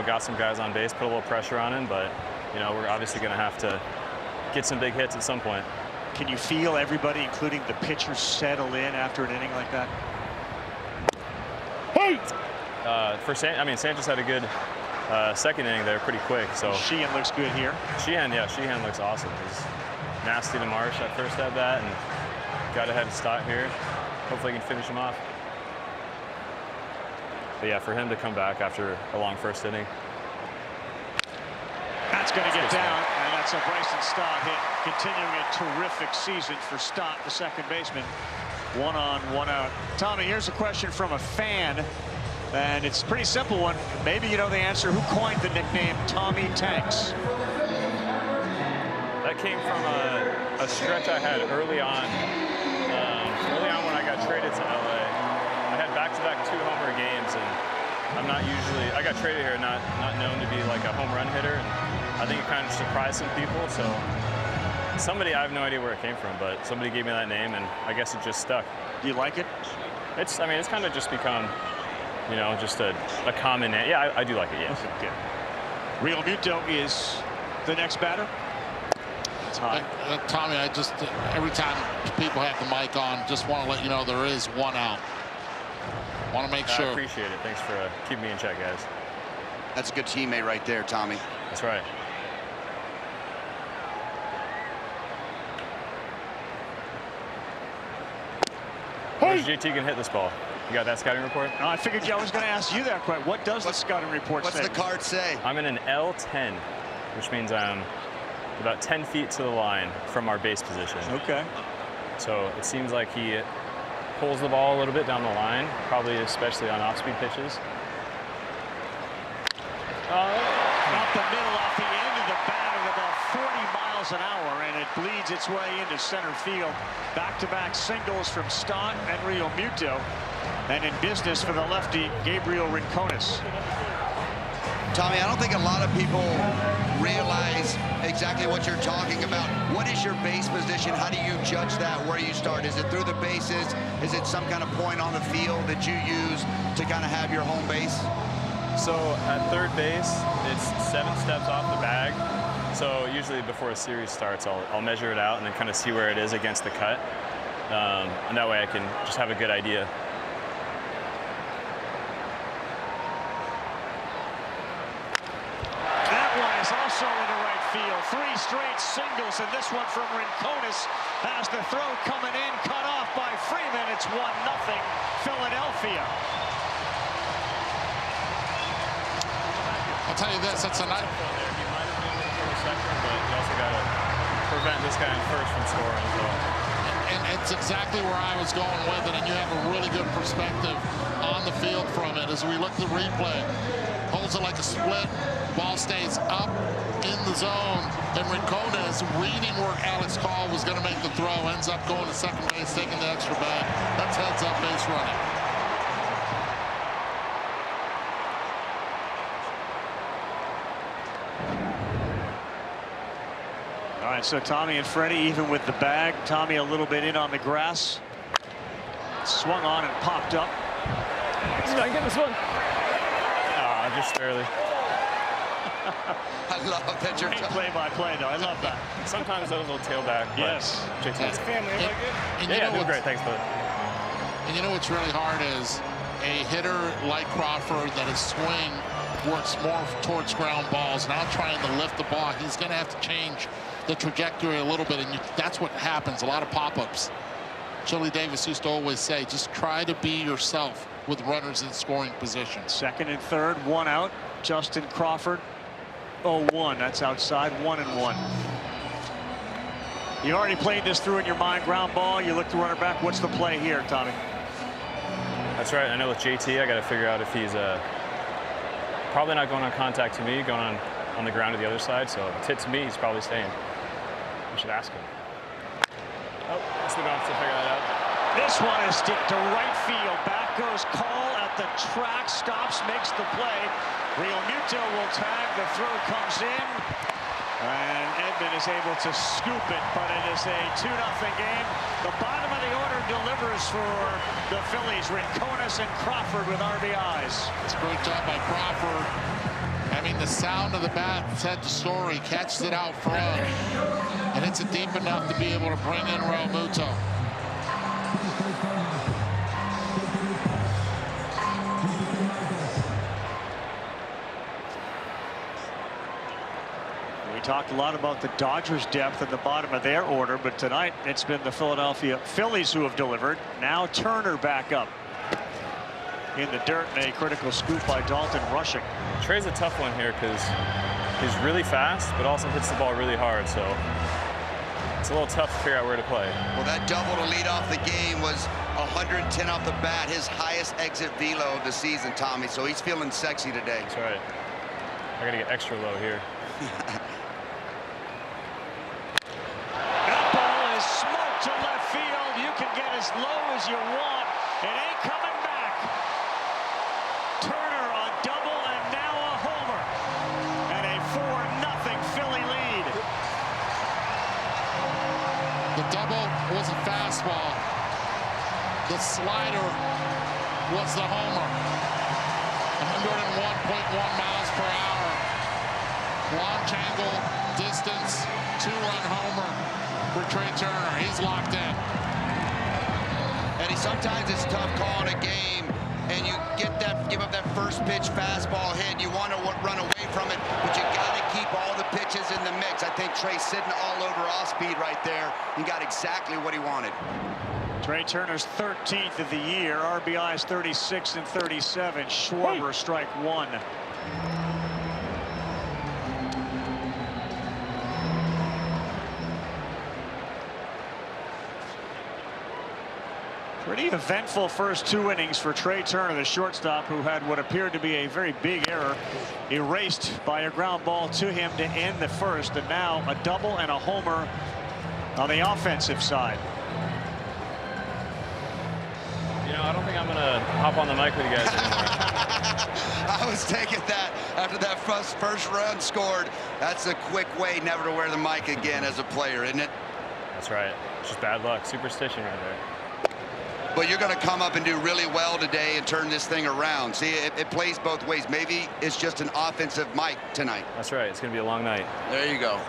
got some guys on base, put a little pressure on him, but we're obviously going to have to get some big hits at some point. Can you feel everybody, including the pitchers, settle in after an inning like that? Hey! Sanchez had a good second inning there, pretty quick. So Sheehan looks good here. Sheehan looks awesome. He's nasty to Marsh at first at bat, and got ahead of Stott here. Hopefully, he can finish him off. But yeah, for him to come back after a long first inning. That's going to get down, and that's a Bryson Stott hit. Continuing a terrific season for Stott, the second baseman. 1 on, 1 out. Tommy, here's a question from a fan, and it's a pretty simple one. Maybe you know the answer. Who coined the nickname Tommy Tanks? That came from a stretch I had early on. Early on when I got traded to LA. I had back-to-back 2-homer games, and I got traded here not known to be like a home run hitter, and I think it kind of surprised some people. So somebody, I have no idea where it came from, but somebody gave me that name, and I guess it just stuck. Do you like it? It's kind of just become, just a common name. Yeah, I do like it, yes. Okay, good. Real Muto is the next batter. Tommy, every time people have the mic on, just want to let you know there is 1 out. Want to make sure. I appreciate it. Thanks for keeping me in check, guys. That's a good teammate right there, Tommy. That's right. Hey! JT can hit this ball. You got that scouting report? No, I figured I was going to ask you that question. What does the scouting report say? What's the card say? I'm in an L10, which means I'm about 10 feet to the line from our base position. Okay. So it seems like he pulls the ball a little bit down the line, probably especially on off-speed pitches. Up the middle, off the end of the bat at about 40 miles an hour, and it bleeds its way into center field. Back-to-back singles from Stott and Real Muto, and in business for the lefty, Gabriel Rincones. Tommy, I don't think a lot of people realize exactly what you're talking about. What is your base position? How do you judge that, where you start? Is it through the bases? Is it some kind of point on the field that you use to kind of have your home base? So at third base, it's 7 steps off the bag. So usually before a series starts, I'll measure it out and then kind of see where it is against the cut. And that way I can just have a good idea. Also into right field. 3 straight singles, and this one from Rincones has the throw coming in, cut off by Freeman. It's 1-0 Philadelphia. I'll tell you this, that's a nice. He might have been for a second, but you also got to prevent this guy in first from scoring as well. And it's exactly where I was going with it, and you have a really good perspective on the field from it. As we look at the replay, holds it like a split. Ball stays up in the zone, and Rincones, reading where Alex Call was going to make the throw, ends up going to second base, taking the extra bag. That's heads-up base running. right, so Tommy and Freddie even with the bag. Tommy a little bit in on the grass. Swung on and popped up. He's gonna get this one. Just barely. I love that you're play-by-play, though. I love that. Sometimes that was a little tailback. Yes. JT's Family, everybody good? And doing great. Thanks, bud. And you know what's really hard is a hitter like Crawford that his swing works more towards ground balls. Now trying to lift the ball, he's going to have to change the trajectory a little bit, and that's what happens. A lot of pop-ups. Chili Davis used to always say, just try to be yourself with runners in scoring position. Second and third, one out. Justin Crawford, 0-1. That's outside, 1-1. You already played this through in your mind. Ground ball. You look to runner back. What's the play here, Tommy? That's right. I know with JT, I got to figure out if he's probably not going on contact to me, going on the ground to the other side. So if it's hit to me, he's probably staying. I should ask him. Oh, let's go to figure that out. This one is to right field. Back goes Cole at the track, stops, makes the play. Real Muto will tag. The throw comes in. And Edman is able to scoop it, but it is a 2-0 game. The bottom of the order delivers for the Phillies. Rincones and Crawford with RBIs. It's a great job by Crawford. I mean, the sound of the bat said the story. Catches it out front. And it's deep enough to be able to bring in Real Muto. We talked a lot about the Dodgers' depth at the bottom of their order, but tonight it's been the Philadelphia Phillies who have delivered. Now Turner back up in the dirt, and a critical scoop by Dalton rushing. Trey's a tough one here because he's really fast, but also hits the ball really hard. So it's a little tough to figure out where to play. Well, that double to lead off the game was 110 off the bat, his highest exit velo of the season, Tommy. So he's feeling sexy today. That's right. I got to get extra low here. That ball is smoked to left field. You can get as low as you want. It ain't coming back. Turner on double and now a homer. And a 4-0 Philly lead. The double was a fastball. The slider was the homer. 101.1 miles per hour. Launch angle, distance, 2-run homer for Trey Turner. He's locked in. And sometimes it's tough calling a game, and you give up that first pitch fastball hit. You want to run away from it, but you got to keep all the pitches in the mix. I think Trey's sitting all over off speed right there. He got exactly what he wanted. Trey Turner's 13th of the year. RBIs 36 and 37. Schwarber strike one. Pretty eventful first 2 innings for Trey Turner, the shortstop, who had what appeared to be a very big error erased by a ground ball to him to end the first, and now a double and a homer on the offensive side. You know, I don't think I'm going to hop on the mic with you guys anymore. I was taking that after that first run scored. That's a quick way never to wear the mic again as a player, isn't it? That's right. It's just bad luck. Superstition right there. But you're going to come up and do really well today and turn this thing around. See, it plays both ways. Maybe it's just an offensive mic tonight. That's right. It's going to be a long night. There you go.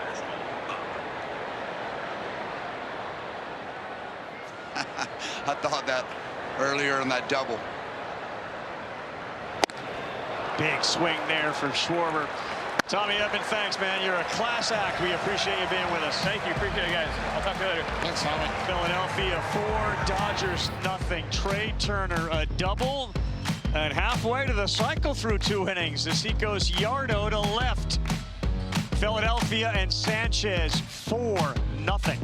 I thought that earlier in that double. Big swing there for Schwarber. Tommy Edman, thanks, man. You're a class act. We appreciate you being with us. Thank you. Appreciate it, guys. I'll talk to you later. Thanks, Tommy. Philadelphia 4, Dodgers nothing. Trey Turner a double, and halfway to the cycle through 2 innings as he goes Yardo to left. Philadelphia and Sanchez 4-0.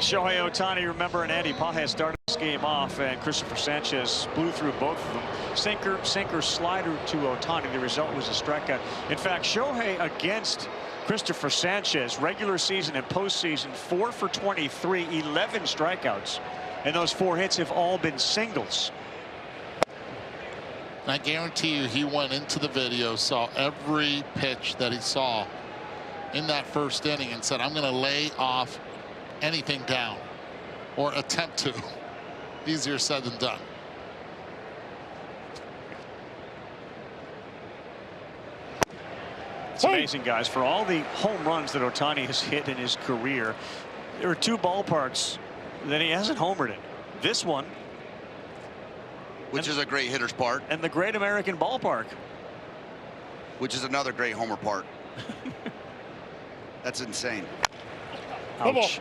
Shohei Ohtani, remember, and Andy Pages started game off, and Christopher Sanchez blew through both of them. Sinker, slider to Ohtani. The result was a strikeout. In fact, Shohei against Christopher Sanchez, regular season and postseason, 4 for 23, 11 strikeouts, and those 4 hits have all been singles. I guarantee you he went into the video, saw every pitch that he saw in that first inning and said, I'm going to lay off anything down, or attempt to. Easier said than done. It's amazing, guys, for all the home runs that Ohtani has hit in his career, there are 2 ballparks that he hasn't homered in. This one, which is a great hitter's park, and the Great American Ballpark, which is another great homer park. That's insane. Ouch.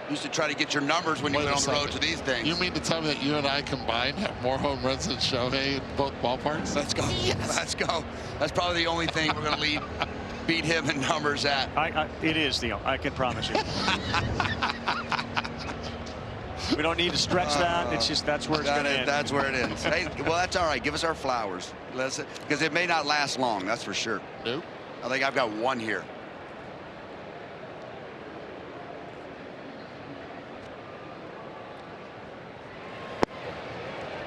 Used to try to get your numbers when you went on the road to these things. You mean to tell me that you and I combined have more home runs than Shohei in both ballparks? Let's go. Yes. Let's go. That's probably the only thing we're going to beat him in numbers at. It is, Theo. I can promise you. We don't need to stretch that. It's just that's where it's going to end. That's where it ends. Hey, well, that's all right. Give us our flowers. Because it may not last long. That's for sure. Nope. I think I've got 1 here.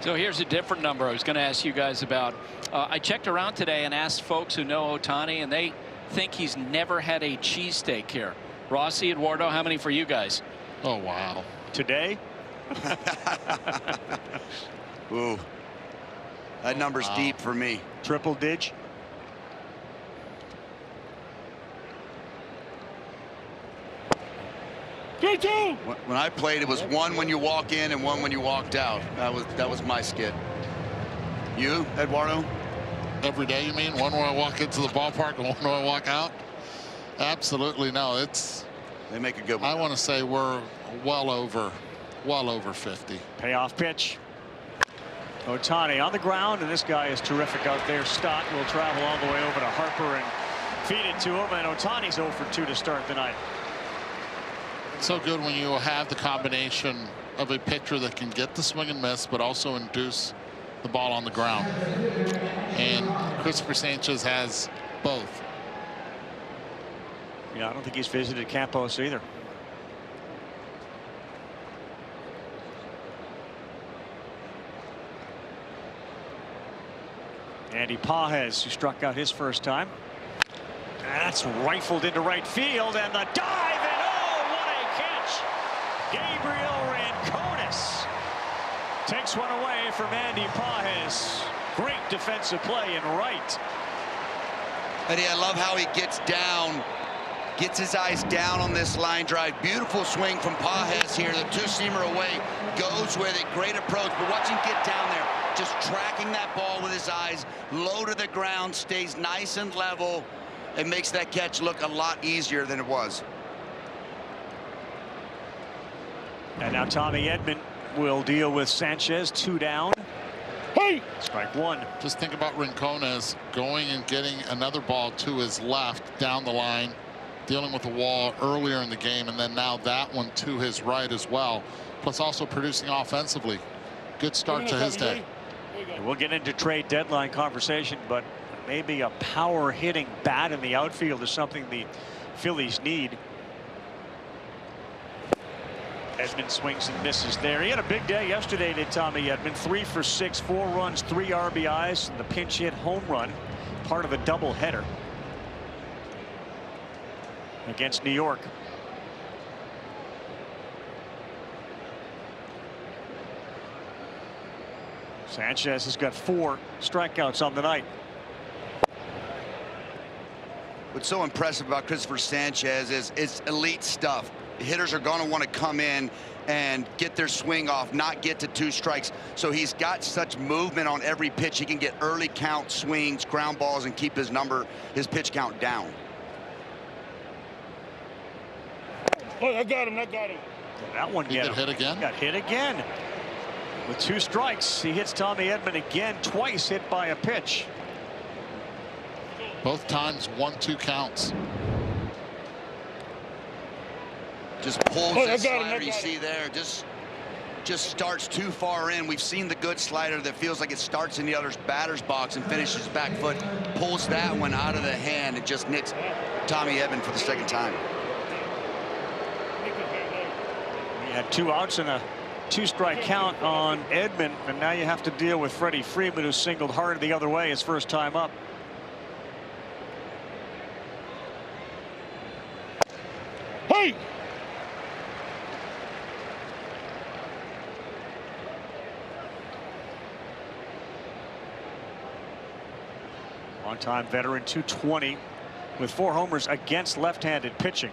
So here's a different number I was going to ask you guys about. I checked around today and asked folks who know Ohtani, and they think he's never had a cheesesteak here. Rossi, Eduardo, how many for you guys? Oh, wow. Today? Ooh. That number's deep for me. Triple dig? When I played, it was 1 when you walk in and 1 when you walked out. That was my skid. You, Eduardo? Every day, you mean? 1 when I walk into the ballpark and 1 when I walk out? Absolutely no. They make a good one. I want to say we're well over 50. Payoff pitch. Ohtani on the ground, and this guy is terrific out there. Stott will travel all the way over to Harper and feed it to him, and Ohtani's 0 for 2 to start the night. So good when you have the combination of a pitcher that can get the swing and miss, but also induce the ball on the ground. And Christopher Sanchez has both. Yeah, I don't think he's visited Campos either. Andy Pages, who struck out his first time. That's rifled into right field, and the dive, and oh, what a catch! Gabriel Rancones takes one away from Andy Pages. Great defensive play in right. Eddie, I love how he gets down, gets his eyes down on this line drive. Beautiful swing from Pages here. The 2-seamer away, goes with it. Great approach, but watch him get down there. Just tracking that ball with his eyes, low to the ground, stays nice and level. It makes that catch look a lot easier than it was. And now Tommy Edman will deal with Sanchez, 2 down. Hey! Strike 1. Just think about Rincones going and getting another ball to his left down the line, dealing with the wall earlier in the game, and then now that one to his right as well, plus also producing offensively. Good start to his day. We'll get into trade deadline conversation, but maybe a power hitting bat in the outfield is something the Phillies need. Edman swings and misses there. He had a big day yesterday, did Tommy Edman. 3 for 6, 4 runs, 3 RBIs, and the pinch hit home run, part of a doubleheader against New York. Sanchez has got 4 strikeouts on the night. What's so impressive about Christopher Sanchez is it's elite stuff. Hitters are going to want to come in and get their swing off, not get to 2 strikes. So he's got such movement on every pitch. He can get early count swings, ground balls, and keep his pitch count down. Oh, I got him. That one He got hit again? Got hit again. With 2 strikes, he hits Tommy Edman again, twice hit by a pitch. Both times 1-2 counts. Just pulls that slider you see there. Just just starts too far in. We've seen the good slider that feels like it starts in the other batter's box and finishes back foot, pulls that one out of the hand and just nicks Tommy Edman for the second time. We had 2 outs and a 2-strike count on Edman, and now you have to deal with Freddie Freeman, who singled hard the other way his first time up. Hey! Longtime veteran, 220 with 4 homers against left-handed pitching.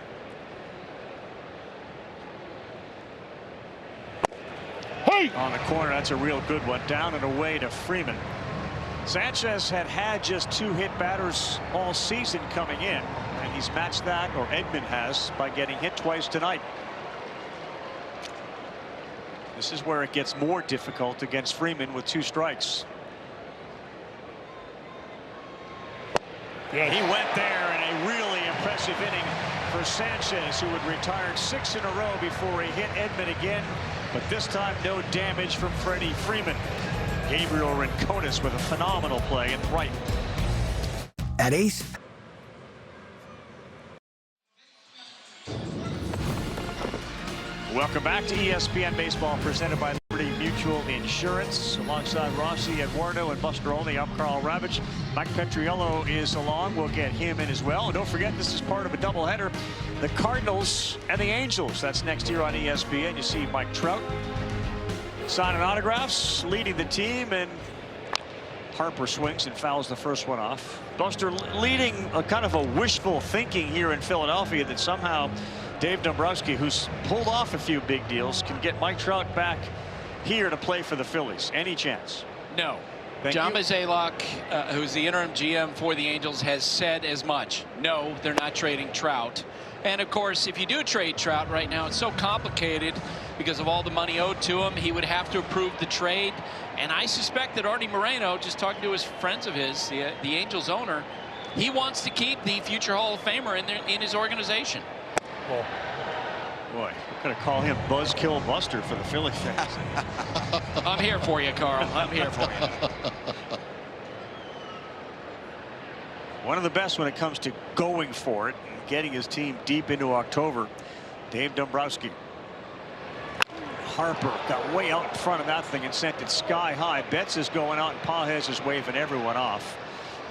Hey! On the corner, that's a real good one. Down and away to Freeman. Sanchez had just 2 hit batters all season coming in, and he's matched that, or Edman has, by getting hit twice tonight. This is where it gets more difficult against Freeman with 2 strikes. Yeah. He went there in a really impressive inning for Sanchez, who had retired 6 in a row before he hit Edman again, but this time no damage from Freddie Freeman. Gabriel Rincones with a phenomenal play in right. At Ace. Welcome back to ESPN Baseball, presented by Liberty Mutual Insurance. Alongside Rossi Eduardo and Buster Olney, I'm Carl Ravitch. Mike Petriello is along. We'll get him in as well. And don't forget, this is part of a doubleheader. The Cardinals and the Angels. That's next year on ESPN. You see Mike Trout signing autographs, leading the team, and Harper swings and fouls the first one off. Buster leading a kind of a wishful thinking here in Philadelphia that somehow Dave Dombrowski, who's pulled off a few big deals, can get Mike Trout back here to play for the Phillies. Any chance? No. Thank John you. Mozeliak, who's the interim GM for the Angels, has said as much. No, they're not trading Trout. And of course, if you do trade Trout right now, it's so complicated because of all the money owed to him. He would have to approve the trade. And I suspect that Artie Moreno, just talking to his friends of his, the Angels owner, he wants to keep the future Hall of Famer in his organization. Boy, we're going to call him Buzzkill Buster for the Philly fans. I'm here for you, Carl. I'm here for you. One of the best when it comes to going for it and getting his team deep into October, Dave Dombrowski. Harper got way out in front of that thing and sent it sky high. Betts is going out and Pages is waving everyone off.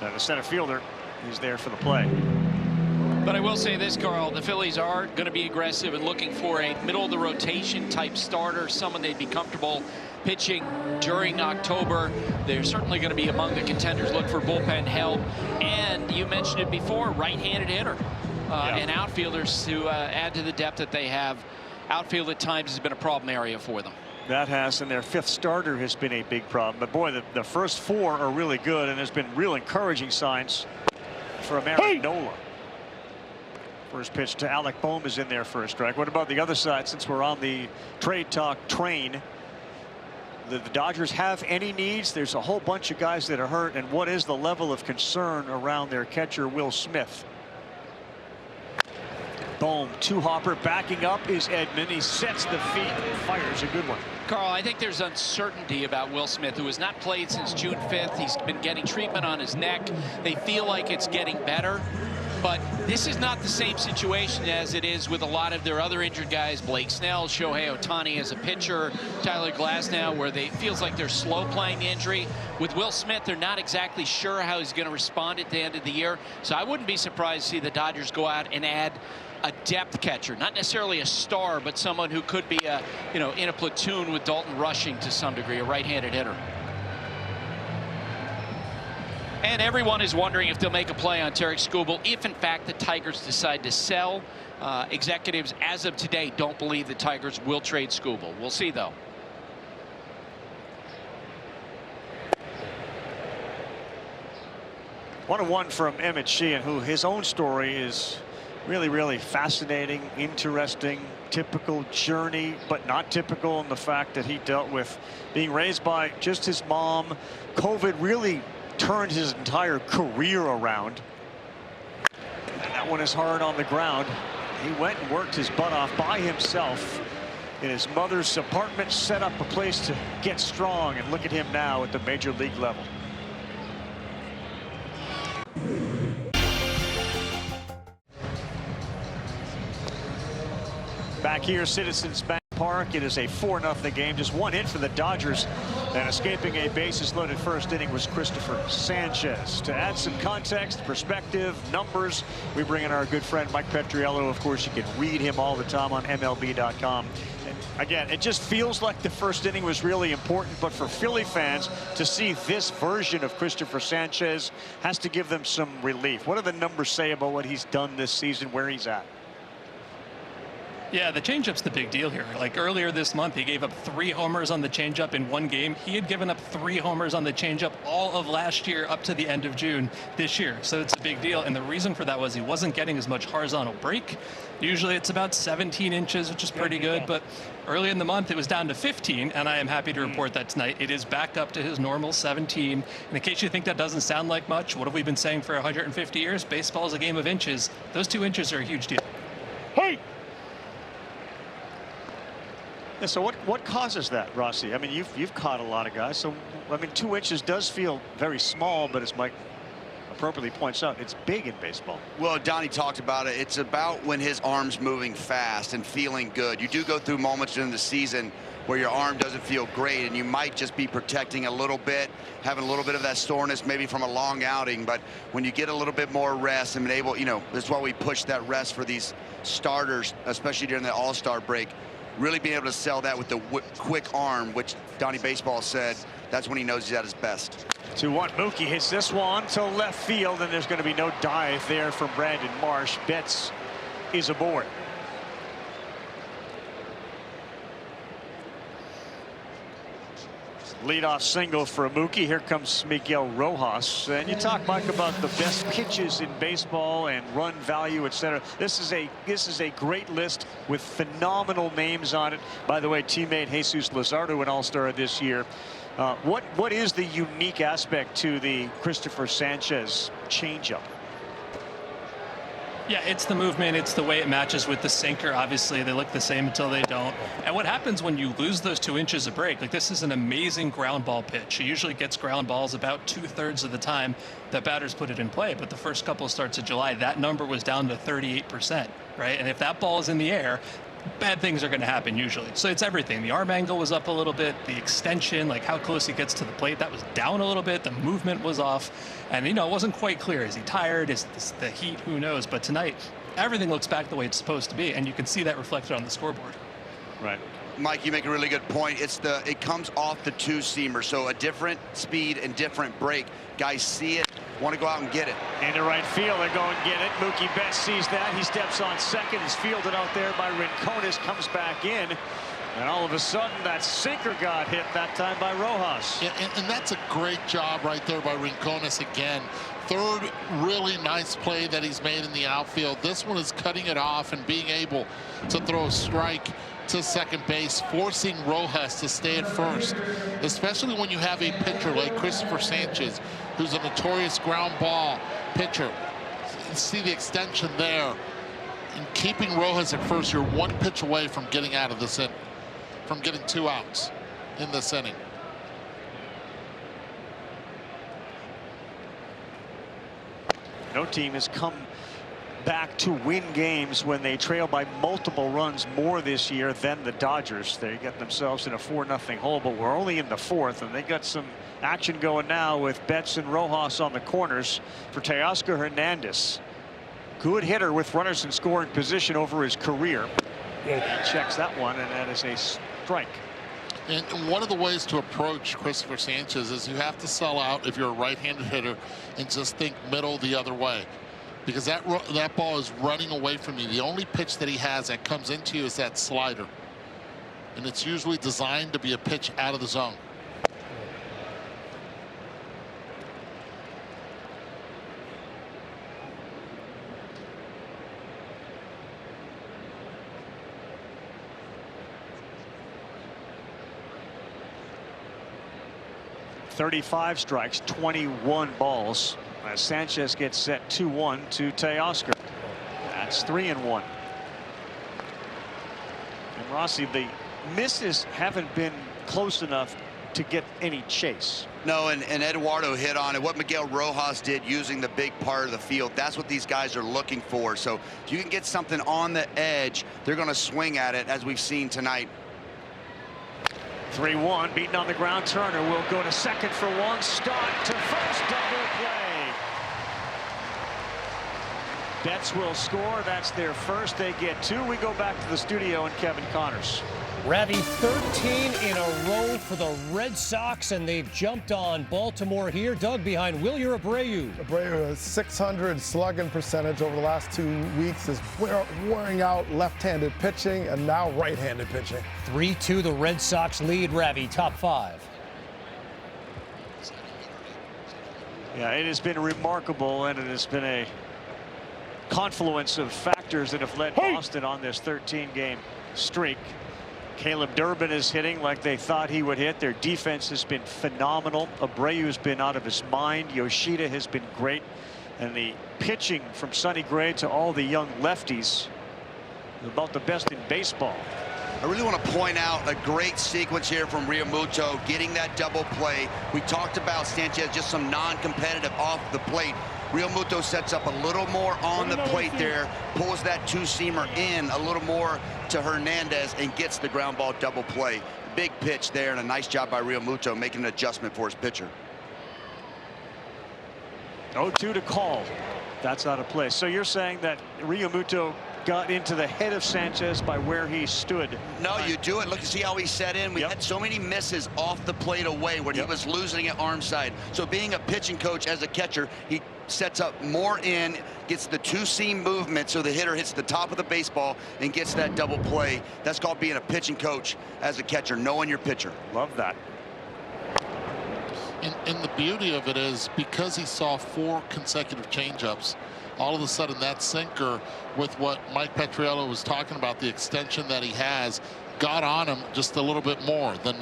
The center fielder is there for the play. But I will say this, Carl, the Phillies are going to be aggressive and looking for a middle of the rotation type starter, someone they'd be comfortable pitching during October. They're certainly going to be among the contenders. Look for bullpen help. And you mentioned it before, right-handed hitter and outfielders to add to the depth that they have. Outfield at times has been a problem area for them. That has, and their 5th starter has been a big problem. But boy, the first 4 are really good, and there's been real encouraging signs for Aaron Nola. First pitch to Alec Bohm is in there for a strike. What about the other side, since we're on the trade talk train? The Dodgers have any needs? There's a whole bunch of guys that are hurt, and what is the level of concern around their catcher, Will Smith? Bohm, 2-hopper, backing up is Edman. He sets the feet and fires a good one. Carl, I think there's uncertainty about Will Smith, who has not played since June 5th. He's been getting treatment on his neck. They feel like it's getting better. But this is not the same situation as it is with a lot of their other injured guys. Blake Snell, Shohei Ohtani as a pitcher, Tyler Glasnow, where they feels like they're slow playing the injury. With Will Smith, they're not exactly sure how he's going to respond at the end of the year. So I wouldn't be surprised to see the Dodgers go out and add a depth catcher, not necessarily a star, but someone who could be in a platoon with Dalton Rushing to some degree, a right-handed hitter. And everyone is wondering if they'll make a play on Tarik Skubal if, in fact, the Tigers decide to sell. Executives, as of today, don't believe the Tigers will trade Skubal. We'll see, though. One from Emmett Sheehan, who his own story is really fascinating, interesting, typical journey, but not typical in the fact that he dealt with being raised by just his mom. COVID really turned his entire career around, and that one is hard on the ground. He went and worked his butt off by himself in his mother's apartment, set up a place to get strong, and look at him now at the major league level. Back here, Citizens Bank Park, it is a 4-0 game. Just one hit for the Dodgers, and escaping a bases-loaded first inning was Christopher Sanchez. To add some context, perspective, numbers, we bring in our good friend Mike Petriello. Of course, you can read him all the time on MLB.com. And again, it just feels like the first inning was really important, but for Philly fans to see this version of Christopher Sanchez has to give them some relief. What do the numbers say about what he's done this season, where he's at? Yeah, the changeup's the big deal here. Like earlier this month, he gave up 3 homers on the changeup in one game. He had given up 3 homers on the changeup all of last year up to the end of June this year. So it's a big deal. And the reason for that was he wasn't getting as much horizontal break. Usually it's about 17 inches, which is pretty good. But early in the month, it was down to 15. And I am happy to report that tonight it is back up to his normal 17. And in case you think that doesn't sound like much, what have we been saying for 150 years? Baseball is a game of inches. Those 2 inches are a huge deal. Hey! Yeah, so what causes that, Rossi? I mean, you've caught a lot of guys. So I mean, 2 inches does feel very small, but as Mike appropriately points out, it's big in baseball. Well, Donnie talked about it. It's about when his arm's moving fast and feeling good. You do go through moments during the season where your arm doesn't feel great, and you might just be protecting a little bit, having a little bit of that soreness maybe from a long outing. But when you get a little bit more rest and able, you know, that's why we push that rest for these starters, especially during the All-Star break. Really being able to sell that with the quick arm, which Donnie Baseball said that's when he knows he's at his best. 2-1. Mookie hits this one to left field, and there's going to be no dive there from Brandon Marsh. Betts is aboard. Leadoff single for Mookie. Here comes Miguel Rojas. And you talk, Mike, about the best pitches in baseball and run value, etc. This is a great list with phenomenal names on it. By the way, teammate Jesus Luzardo, an All-Star this year. What is the unique aspect to the Christopher Sanchez changeup? Yeah, it's the movement. It's the way it matches with the sinker. Obviously, they look the same until they don't. And what happens when you lose those 2 inches of break? Like, this is an amazing ground ball pitch. He usually gets ground balls about 2/3 of the time that batters put it in play. But the first couple of starts of July, that number was down to 38%, right? And if that ball is in the air, bad things are going to happen usually. So it's everything. The arm angle was up a little bit. The extension, like how close he gets to the plate, that was down a little bit. The movement was off. And, you know, it wasn't quite clear. Is he tired? Is this the heat? Who knows? But tonight, everything looks back the way it's supposed to be. And you can see that reflected on the scoreboard. Right. Mike, you make a really good point. It comes off the 2-seamer. So a different speed and different break. Guys see it, want to go out and get it. Into right field, they go and get it. Mookie Betts sees that. He steps on second. He's fielded out there by Rincones. Comes back in. And all of a sudden, that sinker got hit that time by Rojas. Yeah, and that's a great job right there by Rincones again. Third really nice play that he's made in the outfield. This one is cutting it off and being able to throw a strike to second base, forcing Rojas to stay at first, especially when you have a pitcher like Christopher Sanchez, who's a notorious ground ball pitcher. You see the extension there. And keeping Rojas at first, you're 1 pitch away from getting out of this inning, from getting 2 outs in this inning. No team has come back to win games when they trail by multiple runs more this year than the Dodgers. They get themselves in a 4-0 hole, but we're only in the 4th, and they got some action going now with Betts and Rojas on the corners for Teoscar Hernandez. Good hitter with runners in scoring position over his career. He checks that one, and that is a strike. And one of the ways to approach Christopher Sanchez is you have to sell out if you're a right-handed hitter and just think middle the other way, because that ball is running away from you. The only pitch that he has that comes into you is that slider, and it's usually designed to be a pitch out of the zone. .35 strikes, 21 balls. As Sanchez gets set 2-1 to Teoscar. That's 3-1. And Rossi, the misses haven't been close enough to get any chase. No, and Eduardo hit on it. What Miguel Rojas did using the big part of the field, that's what these guys are looking for. So if you can get something on the edge, they're going to swing at it, as we've seen tonight. 3-1, beaten on the ground. Turner will go to second for one. Stott to first, double play. Betts will score. That's their first. They get 2. We go back to the studio and Kevin Connors. Ravi, 13 in a row for the Red Sox, and they've jumped on Baltimore here. Doug, behind Wilyer Abreu. Abreu, 600 slugging percentage over the last 2 weeks, is wearing out left-handed pitching and now right-handed pitching. 3-2, the Red Sox lead. Ravi, top 5. Yeah, it has been remarkable, and it has been a confluence of factors that have led Boston on this 13-game streak. Caleb Durbin is hitting like they thought he would hit. Their defense has been phenomenal. Abreu has been out of his mind. Yoshida has been great. And the pitching from Sonny Gray to all the young lefties is about the best in baseball. I really want to point out a great sequence here from Realmuto getting that double play. We talked about Sanchez, just some non-competitive off the plate. Realmuto sets up a little more on the plate there, pulls that two-seamer in a little more to Hernandez and gets the ground ball double play. Big pitch there and a nice job by Realmuto making an adjustment for his pitcher. 0-2 to call. That's out of place. So you're saying that Realmuto got into the head of Sanchez by where he stood? No, you do it. Look, see how he set in. We had so many misses off the plate away when he was losing at arm side. So being a pitching coach as a catcher, he sets up more in, gets the two-seam movement so the hitter hits the top of the baseball and gets that double play. That's called being a pitching coach as a catcher, knowing your pitcher. Love that. And the beauty of it is, because he saw 4 consecutive changeups, all of a sudden that sinker, with what Mike Petriello was talking about, the extension that he has, got on him just a little bit more. The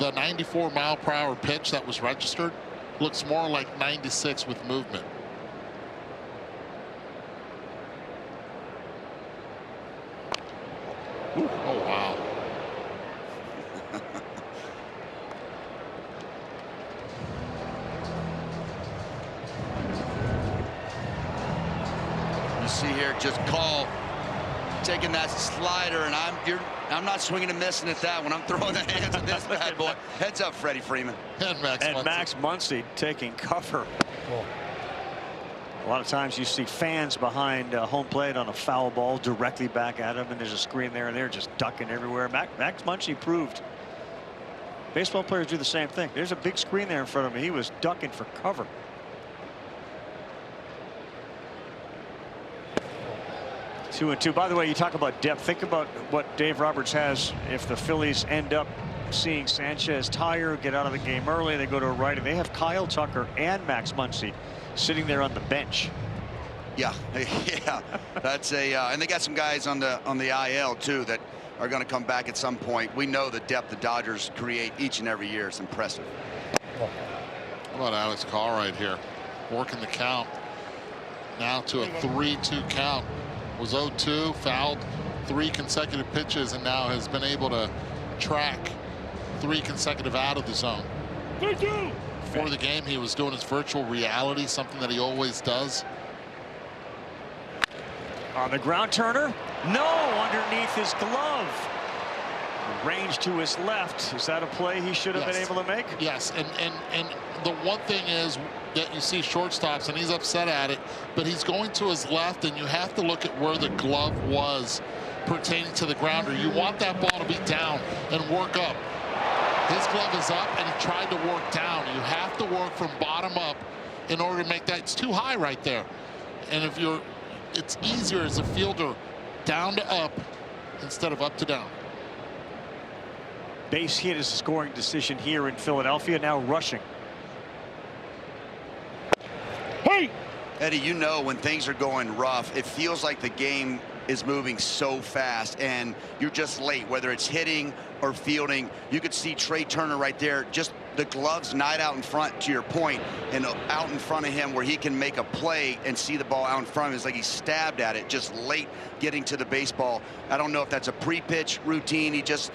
94-mile-per-hour pitch that was registered looks more like 96 with movement. Ooh. Oh, wow. You see here, just call taking that slider, and I'm not swinging and missing at that one. I'm throwing the hands at this bad boy. Heads up, Freddie Freeman. And Max Muncy taking cover. Cool. A lot of times you see fans behind home plate on a foul ball directly back at him, and there's a screen there, and they're just ducking everywhere. Max Muncy proved baseball players do the same thing. There's a big screen there in front of him. He was ducking for cover. 2-2. By the way, you talk about depth. Think about what Dave Roberts has if the Phillies end up seeing Sanchez tire, get out of the game early, they go to a righty. They have Kyle Tucker and Max Muncy sitting there on the bench. Yeah, yeah, that's a and they got some guys on the IL too that are going to come back at some point. We know the depth the Dodgers create each and every year. It's impressive. How about Alex Carr right here, working the count now to a 3-2 count. Was 0-2, fouled 3 consecutive pitches, and now has been able to track 3 consecutive out of the zone. Before the game, he was doing his virtual reality, something that he always does. On the ground, Turner. No, underneath his glove. Range to his left. Is that a play he should have been able to make? Yes, and the one thing is that you see shortstops, and he's upset at it, but he's going to his left, and you have to look at where the glove was pertaining to the grounder. You want that ball to be down and work up. His glove is up, and he tried to work down. You have to work from bottom up in order to make that. It's too high right there. And if you're, it's easier as a fielder down to up instead of up to down. Base hit is a scoring decision here in Philadelphia. Now rushing. Hey! Eddie, you know when things are going rough, it feels like the game is moving so fast and you're just late, whether it's hitting or fielding. You could see Trey Turner right there just the gloves night out in front, to your point, and out in front of him where he can make a play and see the ball out in front of him. It's like he stabbed at it just late getting to the baseball. I don't know if that's a pre-pitch routine. He just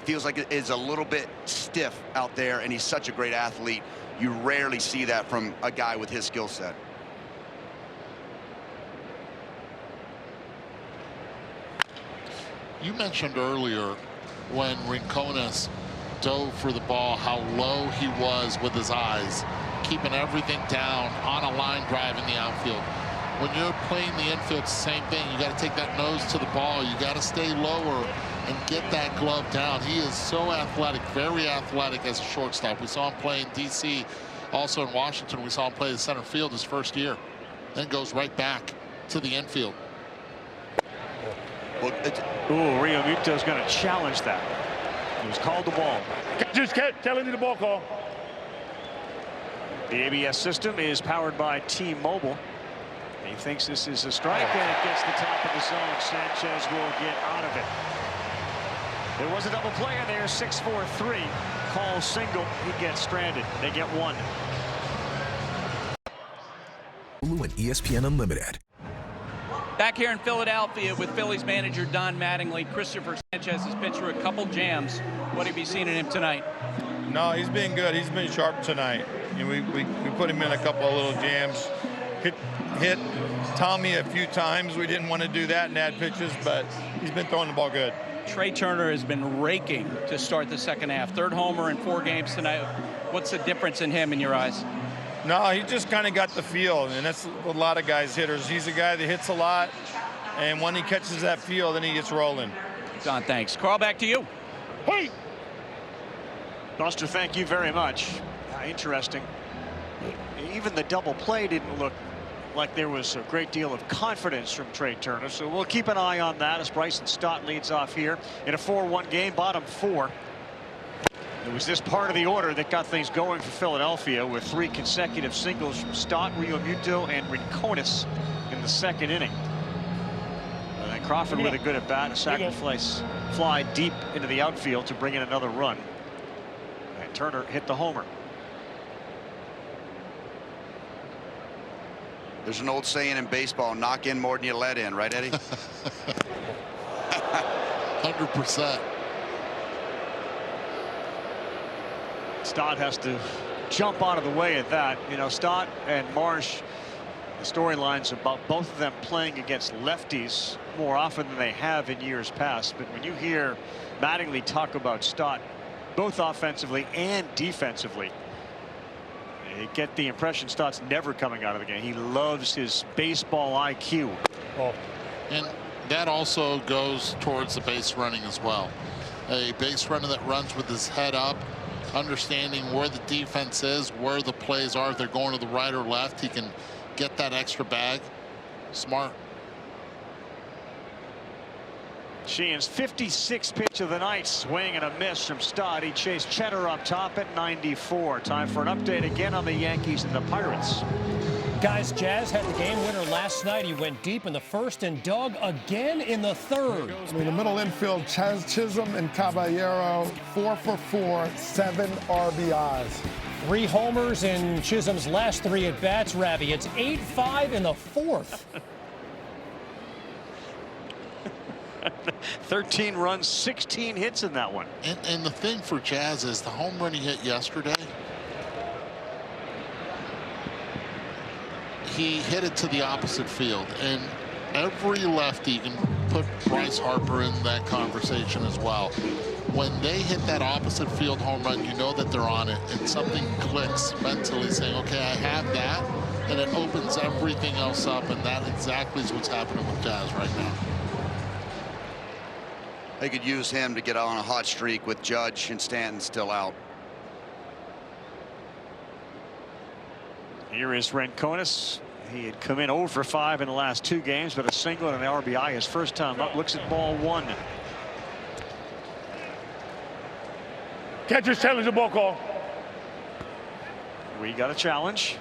feels like it is a little bit stiff out there, and he's such a great athlete. You rarely see that from a guy with his skill set. You mentioned earlier when Rincones dove for the ball, how low he was with his eyes, keeping everything down on a line drive in the outfield. When you're playing the infield, it's the same thing. You got to take that nose to the ball. You got to stay lower and get that glove down. He is so athletic, very athletic as a shortstop. We saw him play in D.C., also in Washington. We saw him play the center field his first year, then goes right back to the infield. Well, Rio Muto's going to challenge that. He was called the ball. Just telling you the ball call. The ABS system is powered by T-Mobile. He thinks this is a strike, and it gets the top of the zone. Sanchez will get out of it. There was a double play in there, 6-4-3. Call single, he gets stranded. They get one. Hulu and ESPN Unlimited. Back here in Philadelphia with Phillies manager Don Mattingly, Christopher Sanchez has pitched through a couple jams. What have you seen in him tonight? No, he's been good. He's been sharp tonight. And we put him in a couple of little jams. Hit Tommy a few times. We didn't want to do that and add pitches, but he's been throwing the ball good. Trey Turner has been raking to start the second half. Third homer in 4 games tonight. What's the difference in him in your eyes? No, he just kind of got the feel, and that's a lot of guys hitters. He's a guy that hits a lot, and when he catches that feel, then he gets rolling. Don, thanks. Carl, back to you. Hey! Buster, thank you very much. Interesting. Even the double play didn't look like there was a great deal of confidence from Trey Turner, so we'll keep an eye on that as Bryson Stott leads off here in a 4-1 game, bottom 4. It was this part of the order that got things going for Philadelphia with 3 consecutive singles from Stott, Realmuto, and Rincones in the second inning. And then Crawford with a good at bat, a sacrifice fly deep into the outfield to bring in another run. And Turner hit the homer. There's an old saying in baseball, knock in more than you let in, right, Eddie? 100%. Stott has to jump out of the way at that. You know, Stott and Marsh, the storylines about both of them playing against lefties more often than they have in years past. But when you hear Mattingly talk about Stott, both offensively and defensively, you get the impression Stott's never coming out of the game. He loves his baseball IQ. And that also goes towards the base running as well. A base runner that runs with his head up, understanding where the defense is, where the plays are. If they're going to the right or left, he can get that extra bag. Smart. Sheehan's 56th pitch of the night, swing and a miss from Stott. He chased Cheddar up top at 94. Time for an update again on the Yankees and the Pirates. Guys, Jazz had the game winner last night. He went deep in the first and dug again in the third. I mean, the middle infield, Chaz Chisholm and Caballero, 4 for 4, 7 RBIs. 3 homers in Chisholm's last 3 at bats. Ravi, it's 8-5 in the fourth. 13 runs, 16 hits in that one. And the thing for Jazz is the home run he hit yesterday, he hit it to the opposite field, and every lefty, you can put Bryce Harper in that conversation as well. When they hit that opposite field home run, you know that they're on it, and something clicks mentally saying, okay, I have that, and it opens everything else up, and that exactly is what's happening with Jazz right now. They could use him to get on a hot streak with Judge and Stanton still out. Here is Rincones. He had come in 0 for 5 in the last 2 games, but a single and an RBI his first time up. Looks at ball 1. Catcher's challenge the ball call. We got a challenge.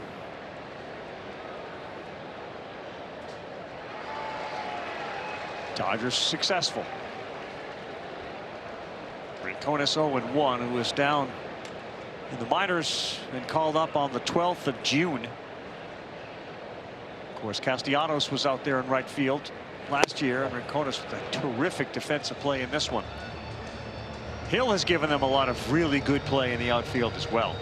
Dodgers successful. Rincones 0-1, who was down In the minors, been called up on the 12th of June. Of course, Castellanos was out there in right field last year, and Rincones with a terrific defensive play in this one. Hill has given them a lot of really good play in the outfield as well.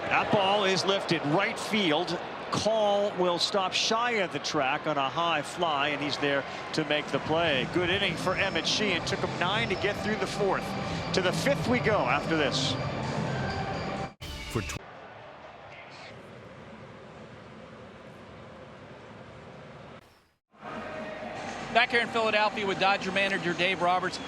That ball is lifted right field. Call will stop shy of the track on a high fly, and he's there to make the play. Good inning for Emmett Sheehan. Took him 9 to get through the 4th. To the 5th we go after this. Back here in Philadelphia with Dodger manager Dave Roberts.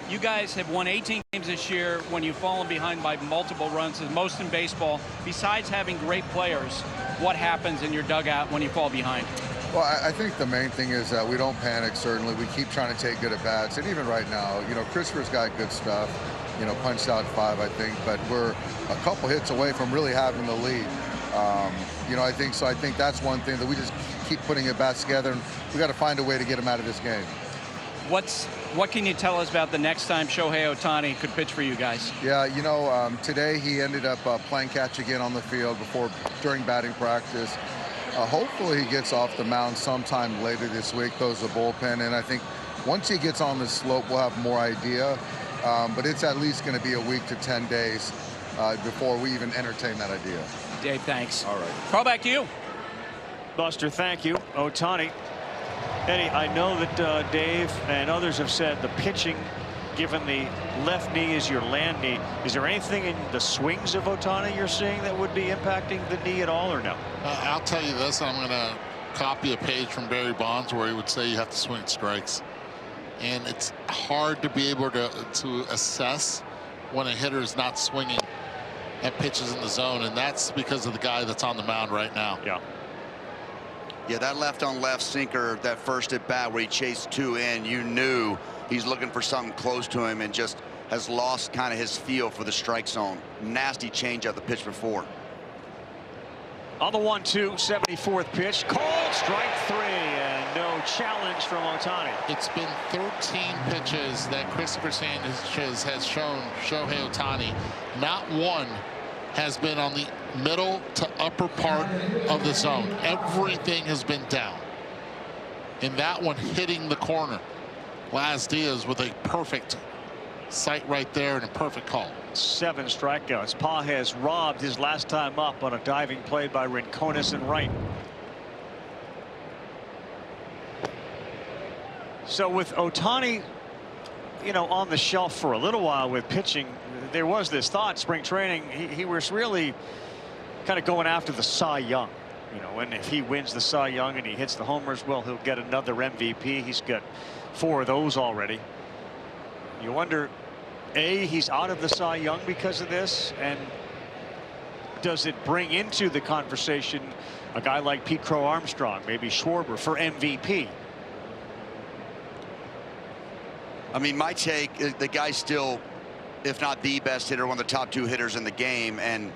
You guys have won 18 games this year when you've fallen behind by multiple runs, the most in baseball. Besides having great players, what happens in your dugout when you fall behind? Well, I think the main thing is that we don't panic, certainly. We keep trying to take good at bats. And even right now, you know, Christopher's got good stuff, you know, punched out 5, I think. But we're a couple hits away from really having the lead. You know, I think that's one thing that we just keep putting at bats together. And we got to find a way to get him out of this game. What can you tell us about the next time Shohei Ohtani could pitch for you guys? Yeah, you know, today he ended up playing catch again on the field during batting practice. Hopefully he gets off the mound sometime later this week, goes to the bullpen, and I think once he gets on the slope, we'll have more idea. But it's at least going to be a week to 10 days before we even entertain that idea. Dave, thanks. All right. Call back to you. Buster, thank you. Ohtani. Eddie, I know that Dave and others have said the pitching, given the left knee is your land knee. Is there anything in the swings of Ohtani you're seeing that would be impacting the knee at all, or no? I'll tell you this. I'm going to copy a page from Barry Bonds where he would say you have to swing strikes. And it's hard to be able to assess when a hitter is not swinging at pitches in the zone, and that's because of the guy that's on the mound right now. Yeah, that left-on-left sinker, that first at bat where he chased 2 in, you knew he's looking for something close to him and just has lost kind of his feel for the strike zone. Nasty change up the pitch before. On the 1-2, 74th pitch, called strike 3, and no challenge from Ohtani. It's been 13 pitches that Christopher Sanchez has shown Shohei Ohtani. Not one has been on the middle to upper part of the zone. Everything has been down. And that one hitting the corner. Laz Diaz with a perfect sight right there and a perfect call. 7 strikeouts. Pages robbed his last time up on a diving play by Rincones and right. So with Ohtani, you know, on the shelf for a little while with pitching, there was this thought spring training he was really kind of going after the Cy Young, you know, and if he wins the Cy Young and he hits the homers, well, he'll get another MVP. He's got 4 of those already. You wonder, A, he's out of the Cy Young because of this, and does it bring into the conversation a guy like Pete Crow Armstrong, maybe Schwarber for MVP? I mean, my take is the guy's still, if not the best hitter, one of the top 2 hitters in the game. And,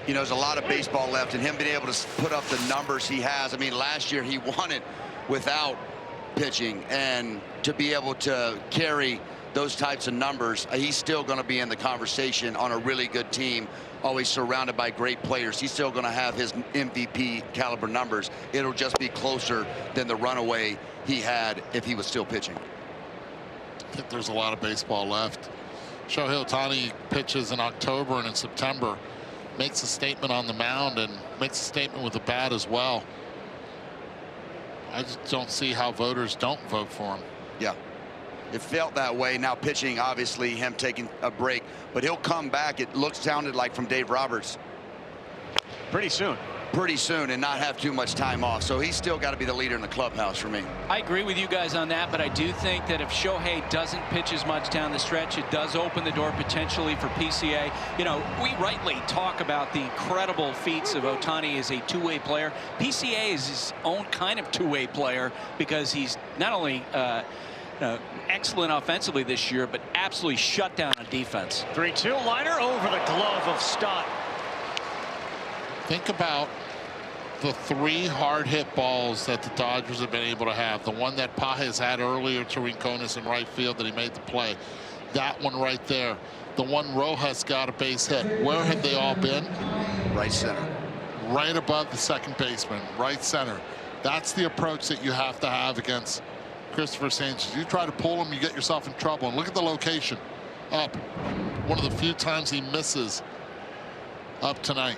you know, there's a lot of baseball left, and him being able to put up the numbers he has. I mean, last year he won it without pitching, and to be able to carry those types of numbers, he's still going to be in the conversation on a really good team, always surrounded by great players. He's still going to have his MVP caliber numbers. It'll just be closer than the runaway he had if he was still pitching. I think there's a lot of baseball left. Shohei Ohtani pitches in October and in September, makes a statement on the mound and makes a statement with the bat as well. I just don't see how voters don't vote for him. Yeah, it felt that way. Now pitching, obviously him taking a break, but he'll come back. It sounded like from Dave Roberts pretty soon and not have too much time off. So he's still got to be the leader in the clubhouse for me. I agree with you guys on that, but I do think that if Shohei doesn't pitch as much down the stretch, it does open the door potentially for PCA. You know, we rightly talk about the incredible feats of Ohtani as a two-way player. PCA is his own kind of two-way player because he's not only excellent offensively this year, but absolutely shut down on defense. 3-2 liner over the glove of Stott. Think about the 3 hard hit balls that the Dodgers have been able to have, the one that Pages had earlier to Rincones in right field that he made the play, that one right there, the one Rojas got a base hit, where have they all been? Right center. Right above the second baseman, right center. That's the approach that you have to have against Christopher Sanchez. You try to pull him, you get yourself in trouble. And look at the location. Up. One of the few times he misses up tonight.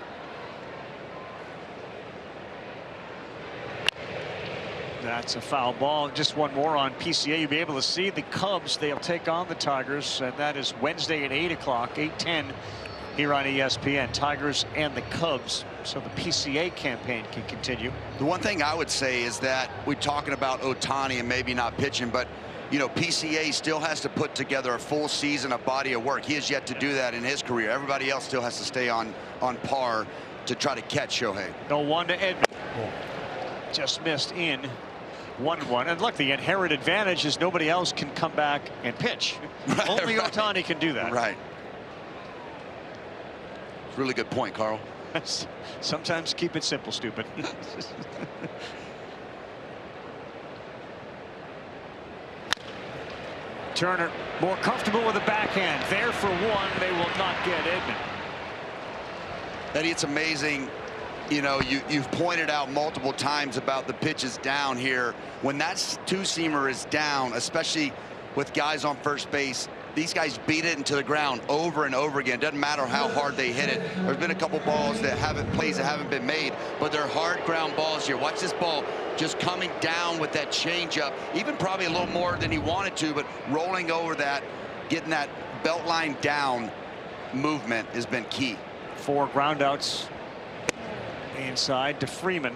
That's a foul ball. Just one more on PCA. You'll be able to see the Cubs. They'll take on the Tigers, and that is Wednesday at 8 o'clock, 8:10 here on ESPN. Tigers and the Cubs. So the PCA campaign can continue. The one thing I would say is that we're talking about Ohtani and maybe not pitching, but you know, PCA still has to put together a full season, a body of work. He has yet to do that in his career. Everybody else still has to stay on par to try to catch Shohei. No one to Edman. Just missed in 1-1. And look, the inherent advantage is nobody else can come back and pitch. Only Ohtani can do that. Right. Really good point, Carl. Sometimes keep it simple, stupid. Turner more comfortable with the backhand. There for one. They will not get Edman. Eddie, it's amazing. You know, you've pointed out multiple times about the pitches down here. When that two-seamer is down, especially with guys on first base, these guys beat it into the ground over and over again. Doesn't matter how hard they hit it. There's been a couple balls that plays that haven't been made, but they're hard ground balls here. Watch this ball just coming down with that changeup, even probably a little more than he wanted to, but rolling over that, getting that belt line down movement has been key. 4 groundouts inside to Freeman.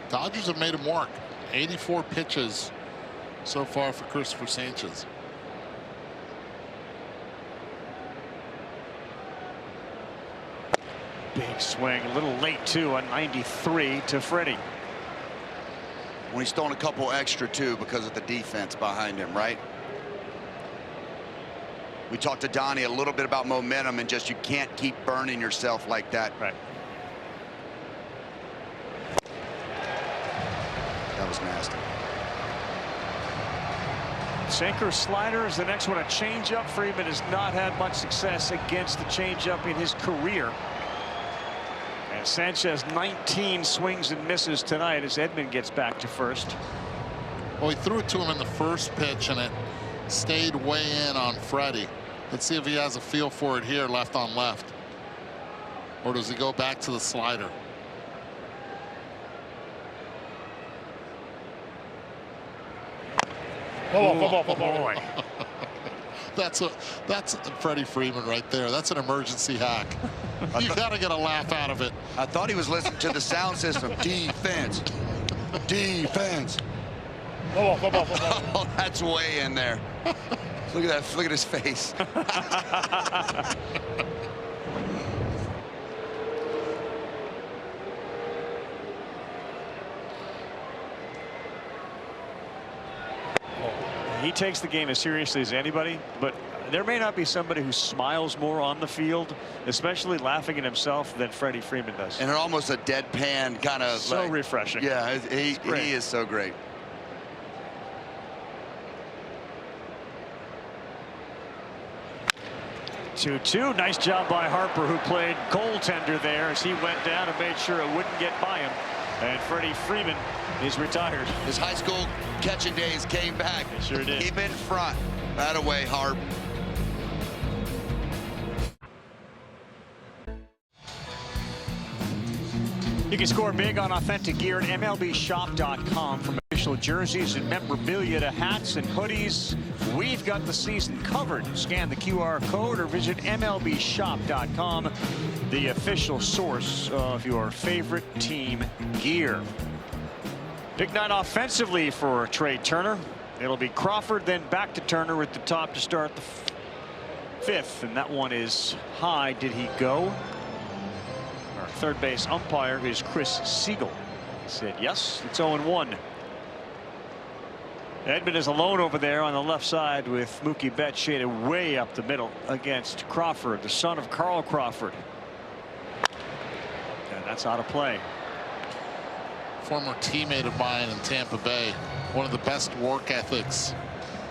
Dodgers have made him work. 84 pitches so far for Christopher Sanchez. Big swing, a little late too on 93 to Freddie. When he's throwing a couple extra too because of the defense behind him, right? We talked to Donnie a little bit about momentum and just you can't keep burning yourself like that. Right. That was nasty. Sinker, slider is the next one. A changeup. Freeman has not had much success against the changeup in his career. And Sanchez 19 swings and misses tonight as Edman gets back to first. Well, he threw it to him in the first pitch and it stayed way in on Freddie. Let's see if he has a feel for it here, left on left. Or does he go back to the slider? Boy. That's Freddie Freeman right there. That's an emergency hack. You got to get a laugh out of it. I thought he was listening to the sound system. Defense. Defense. Oh, that's way in there. Look at that. Look at his face. He takes the game as seriously as anybody, but there may not be somebody who smiles more on the field, especially laughing at himself, than Freddie Freeman does. And almost a deadpan kind of. So like, refreshing. Yeah, he is so great. Two. Nice job by Harper, who played goaltender there as he went down and made sure it wouldn't get by him. And Freddie Freeman is retired. His high school catching days came back. It sure did. Keep in front. That away, Harp. You can score big on authentic gear at MLBshop.com. From official jerseys and memorabilia to hats and hoodies, we've got the season covered. Scan the QR code or visit MLBshop.com, the official source of your favorite team gear. Big night offensively for Trey Turner. It'll be Crawford, then back to Turner at the top to start the fifth, and that one is high. Did he go? Our third base umpire is Chris Siegel. He said yes. It's 0-1. Edman is alone over there on the left side with Mookie Betts shaded way up the middle against Crawford, the son of Carl Crawford. And that's out of play. Former teammate of mine in Tampa Bay. One of the best work ethics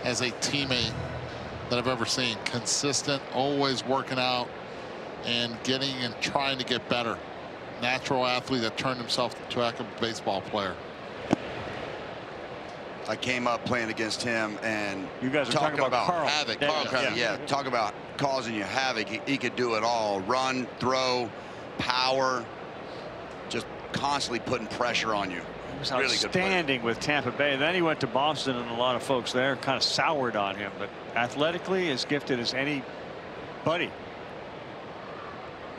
as a teammate that I've ever seen. Consistent, always working out and getting and trying to get better. Natural athlete that turned himself to a baseball player. I came up playing against him, and you guys are talking about Carl. Havoc. Yeah, talk about causing you havoc. He could do it all. Run, throw, power, just constantly putting pressure on you. He was outstanding with Tampa Bay. Then he went to Boston, and a lot of folks there kind of soured on him. But athletically, as gifted as anybody.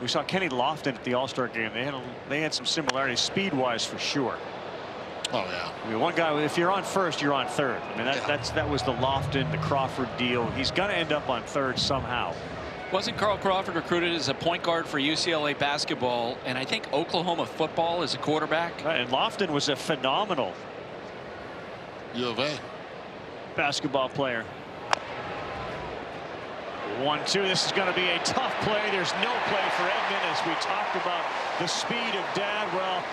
We saw Kenny Lofton at the All-Star game. They had some similarities speed-wise for sure. Oh yeah. I mean, one guy, if you're on first, you're on third. I mean, that was the Lofton, the Crawford deal. He's going to end up on third somehow. Wasn't Carl Crawford recruited as a point guard for UCLA basketball and I think Oklahoma football as a quarterback? And Lofton was a phenomenal U of A basketball player. 1-2. This is going to be a tough play. There's no play for Edman, as we talked about the speed of Dad. Well,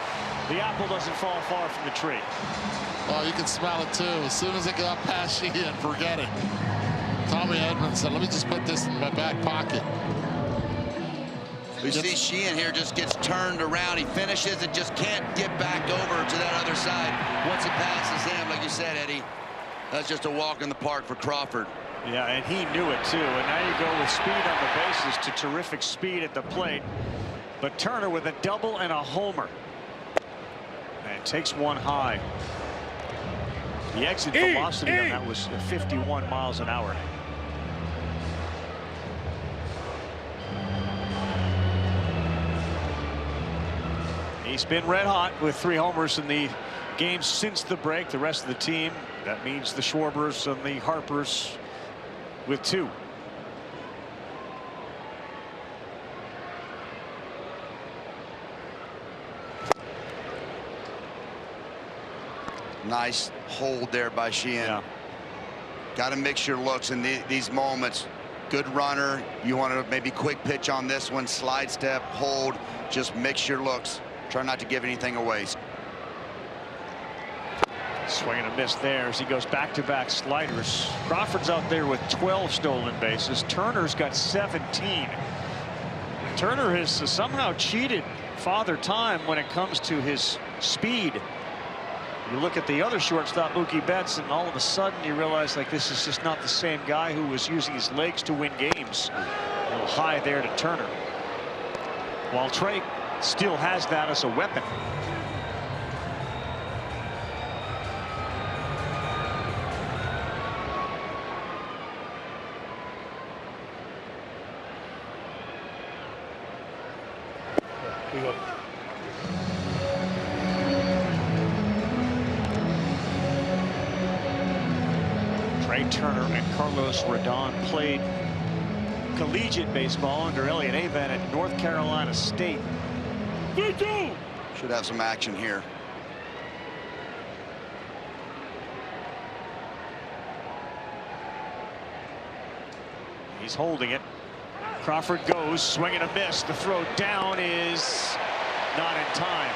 the apple doesn't fall far from the tree. Oh, you can smell it too. As soon as it got past Sheehan, forget it. Tommy Edman said, let me just put this in my back pocket. We see Sheehan here just gets turned around. He finishes and just can't get back over to that other side. Once it passes him, like you said, Eddie, that's just a walk in the park for Crawford. Yeah, and he knew it too. And now you go with speed on the bases to terrific speed at the plate. But Turner with a double and a homer. And takes one high. The exit velocity on that was 51 miles an hour. He's been red hot with 3 homers in the games since the break. The rest of the team, that means the Schwarbers and the Harpers, with 2. Nice hold there by Sheehan. Yeah. Got to mix your looks in these moments. Good runner. You want to maybe quick pitch on this one, slide step, hold, just mix your looks. Try not to give anything away. Swing and a miss there as he goes back-to-back sliders. Crawford's out there with 12 stolen bases. Turner's got 17. Turner has somehow cheated Father Time when it comes to his speed. You look at the other shortstop, Mookie Betts, and all of a sudden you realize like this is just not the same guy who was using his legs to win games. A little high there to Turner. While Trey still has that as a weapon. Trey Turner and Carlos Rodon played collegiate baseball under Elliott Avent at North Carolina State. Should have some action here. He's holding it. Crawford goes, swing and a miss. The throw down is not in time.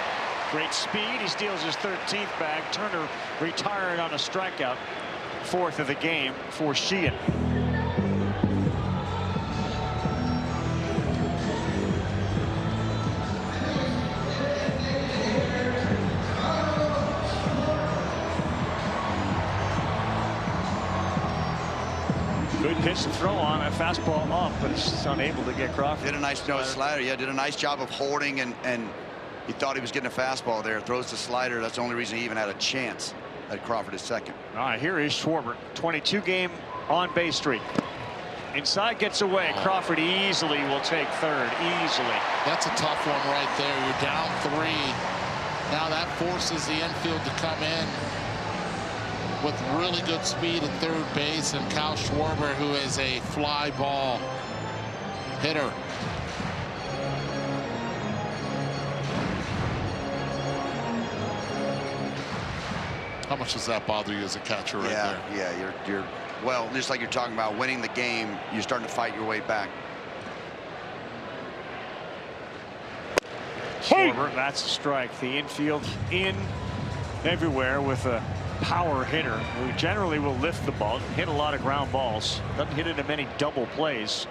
Great speed. He steals his 13th bag. Turner retired on a strikeout. 4th of the game for Sheehan. Good pitch to throw on, a fastball up, but it's unable to get Crawford. Did a nice slider. Yeah, did a nice job of holding, and he thought he was getting a fastball there. Throws the slider. That's the only reason he even had a chance at Crawford is second. All right, here is Schwarber. 22-game on-base streak. Inside, gets away. Crawford easily will take third. Easily. That's a tough one right there. You're down 3. Now that forces the infield to come in with really good speed at third base, and Kyle Schwarber, who is a fly ball hitter. How much does that bother you as a catcher right there? Yeah, you're well, just like you're talking about winning the game, you're starting to fight your way back. Schwarber, that's a strike. The infield in everywhere with a power hitter who generally will lift the ball, hit a lot of ground balls, doesn't hit into many double plays.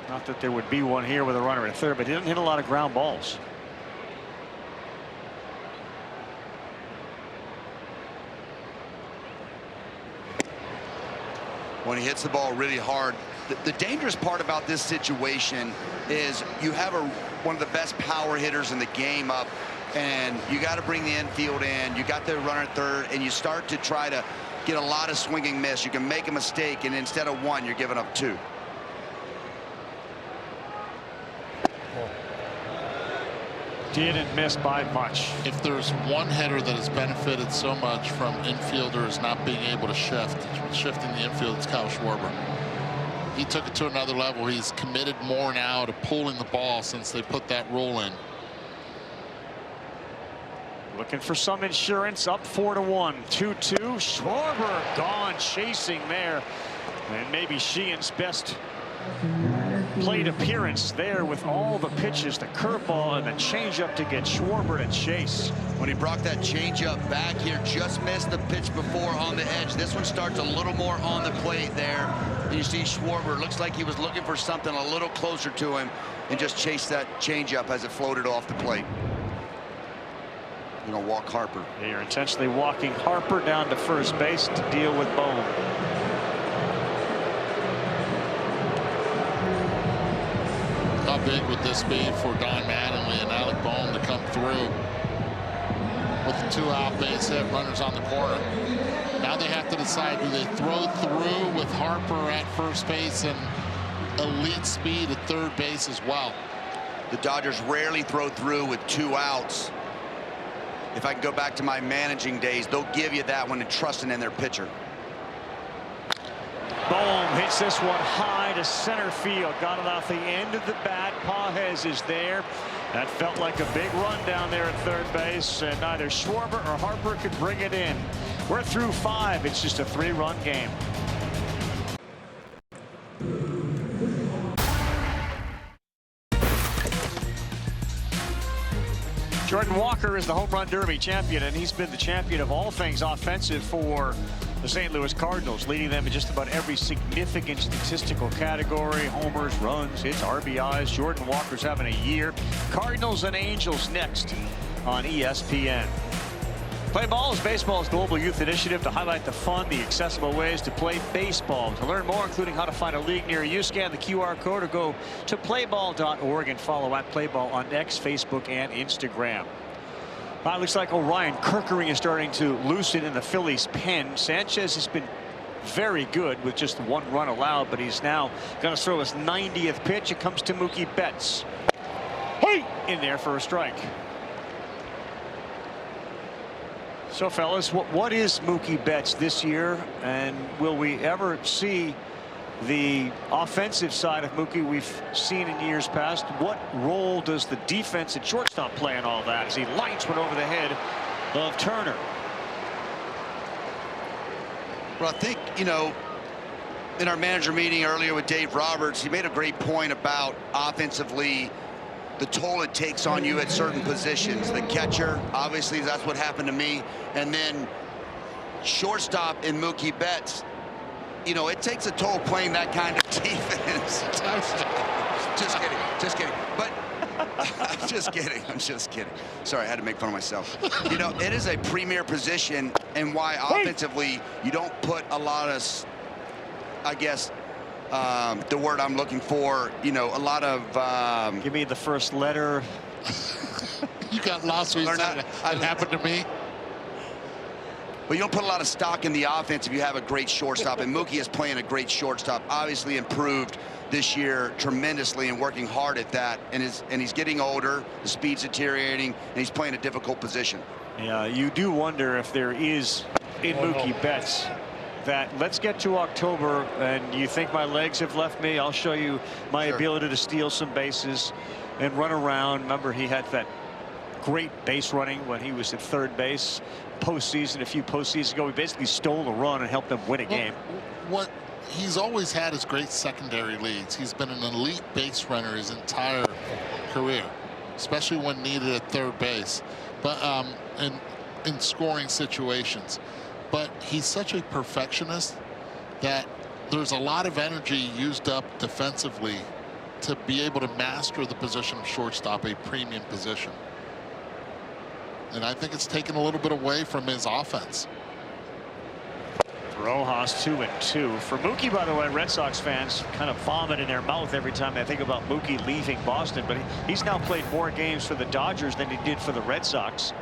Not that there would be one here with a runner at third, but he doesn't hit a lot of ground balls. When he hits the ball really hard, the dangerous part about this situation is you have one of the best power hitters in the game up, and you got to bring the infield in. You got the runner at third, and you start to try to get a lot of swinging miss. You can make a mistake, and instead of one, you're giving up two. Didn't miss by much. If there's one hitter that has benefited so much from infielders not being able to shifting the infield, it's Kyle Schwarber. He took it to another level. He's committed more now to pulling the ball since they put that rule in. Looking for some insurance, up 4-1, 2-2. Schwarber gone chasing there, and maybe Sheehan's best plate appearance there with all the pitches, the curveball and the changeup to get Schwarber to chase. When he brought that changeup back here, just missed the pitch before on the edge. This one starts a little more on the plate there. And you see Schwarber, looks like he was looking for something a little closer to him and just chased that changeup as it floated off the plate. You know, walk Harper. Yeah, you're intentionally walking Harper down to first base to deal with Bohm. How big would this be for Don Mattingly and Alec Bohm to come through with the 2-out base hit, runners on the corner? Now they have to decide, do they throw through with Harper at first base and elite speed at third base as well? The Dodgers rarely throw through with 2 outs. If I can go back to my managing days, they'll give you that one and trusting in their pitcher. Bohm hits this one high to center field. Got it off the end of the bat. Pages is there. That felt like a big run down there at third base, and neither Schwarber or Harper could bring it in. We're through 5. It's just a 3-run game. Jordan Walker is the home run derby champion, and he's been the champion of all things offensive for the St. Louis Cardinals, leading them in just about every significant statistical category: homers, runs, hits, RBIs. Jordan Walker's having a year. Cardinals and Angels next on ESPN. Play Ball is baseball's global youth initiative to highlight the fun, the accessible ways to play baseball. To learn more, including how to find a league near you, scan the QR code or go to playball.org and follow at Playball on X, Facebook, and Instagram. It looks like Orion Kerkering is starting to loosen in the Phillies' pen. Sanchez has been very good with just 1 run allowed, but he's now going to throw his 90th pitch. It comes to Mookie Betts. Hey! In there for a strike. So, fellas, what is Mookie Betts this year, and will we ever see the offensive side of Mookie we've seen in years past? What role does the defense at shortstop play in all that as he lights one over the head of Turner? Well, I think, you know, in our manager meeting earlier with Dave Roberts, he made a great point about offensively the toll it takes on you at certain positions. The catcher, obviously, that's what happened to me. And then shortstop in Mookie Betts, you know, it takes a toll playing that kind of defense. Just kidding. Just kidding. But I'm just kidding. I'm just kidding. Sorry, I had to make fun of myself. You know, it is a premier position, and why offensively you don't put a lot of, I guess, the word I'm looking for, you know, a lot of... Give me the first letter. You got lost when you said that happened to me. But you don't put a lot of stock in the offense if you have a great shortstop, and Mookie is playing a great shortstop. Obviously improved this year tremendously and working hard at that, and he's getting older, the speed's deteriorating, and he's playing a difficult position. Yeah, you do wonder if there is in Mookie Betts that let's get to October and you think my legs have left me, I'll show you my ability to steal some bases and run around. Remember, he had that great base running when he was at third base postseason a few postseasons ago. He basically stole a run and helped them win a game. What he's always had is great secondary leads. He's been an elite base runner his entire career, especially when needed at third base, but in scoring situations. But he's such a perfectionist that there's a lot of energy used up defensively to be able to master the position of shortstop, a premium position. And I think it's taken a little bit away from his offense. Rojas 2-2. For Mookie, by the way, Red Sox fans kind of vomit in their mouth every time they think about Mookie leaving Boston, but he's now played more games for the Dodgers than he did for the Red Sox.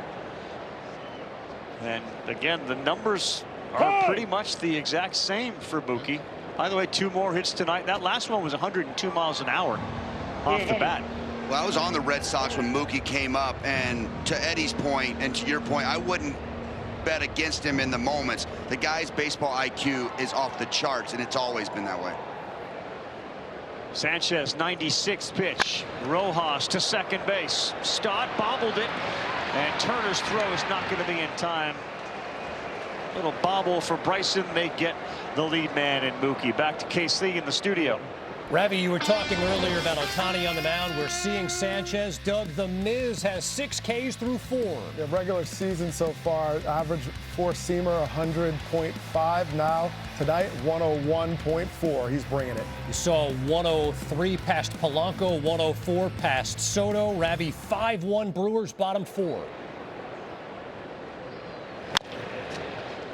And again, the numbers are pretty much the exact same for Mookie. By the way, 2 more hits tonight. That last one was 102 miles an hour off the bat. Well, I was on the Red Sox when Mookie came up, and to Eddie's point and to your point, I wouldn't bet against him in the moments. The guy's baseball IQ is off the charts, and it's always been that way. Sanchez, 96th pitch. Rojas to second base. Stott bobbled it, and Turner's throw is not going to be in time. Little bobble for Bryson. They get the lead man in Mookie. Back to KC in the studio. Ravi, you were talking earlier about Ohtani on the mound. We're seeing Sanchez. Doug, the Miz has 6 Ks through 4. Yeah, regular season so far, average 4-seamer 100.5. Now tonight 101.4. He's bringing it. You saw 103 past Polanco, 104 past Soto. Ravi, 5-1 Brewers, bottom 4.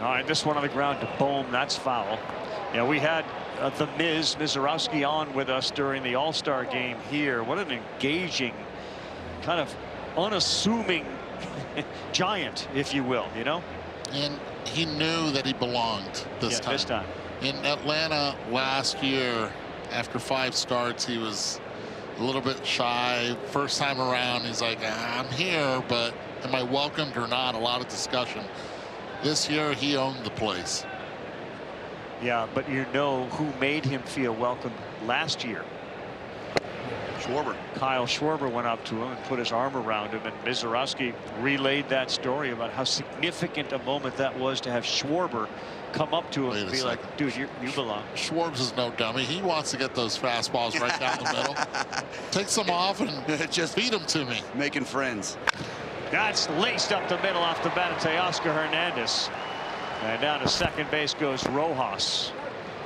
All right, this one on the ground to Bohm. That's foul. Yeah, we had the Mizorowski on with us during the All-Star game here. What an engaging, kind of unassuming giant, if you will, you know? And he knew that he belonged this time. In Atlanta last year, after 5 starts, he was a little bit shy. First time around, he's like, I'm here, but am I welcomed or not? A lot of discussion. This year, he owned the place. Yeah, but you know who made him feel welcome last year? Schwarber. Kyle Schwarber went up to him and put his arm around him, and Mizorowski relayed that story about how significant a moment that was to have Schwarber come up to him and be like, dude, you belong. Schwarber is no dummy. He wants to get those fastballs right down the middle. Take some off and just feed them to me. Making friends. That's laced up the middle off the bat of Teoscar Hernandez. And down to second base goes Rojas.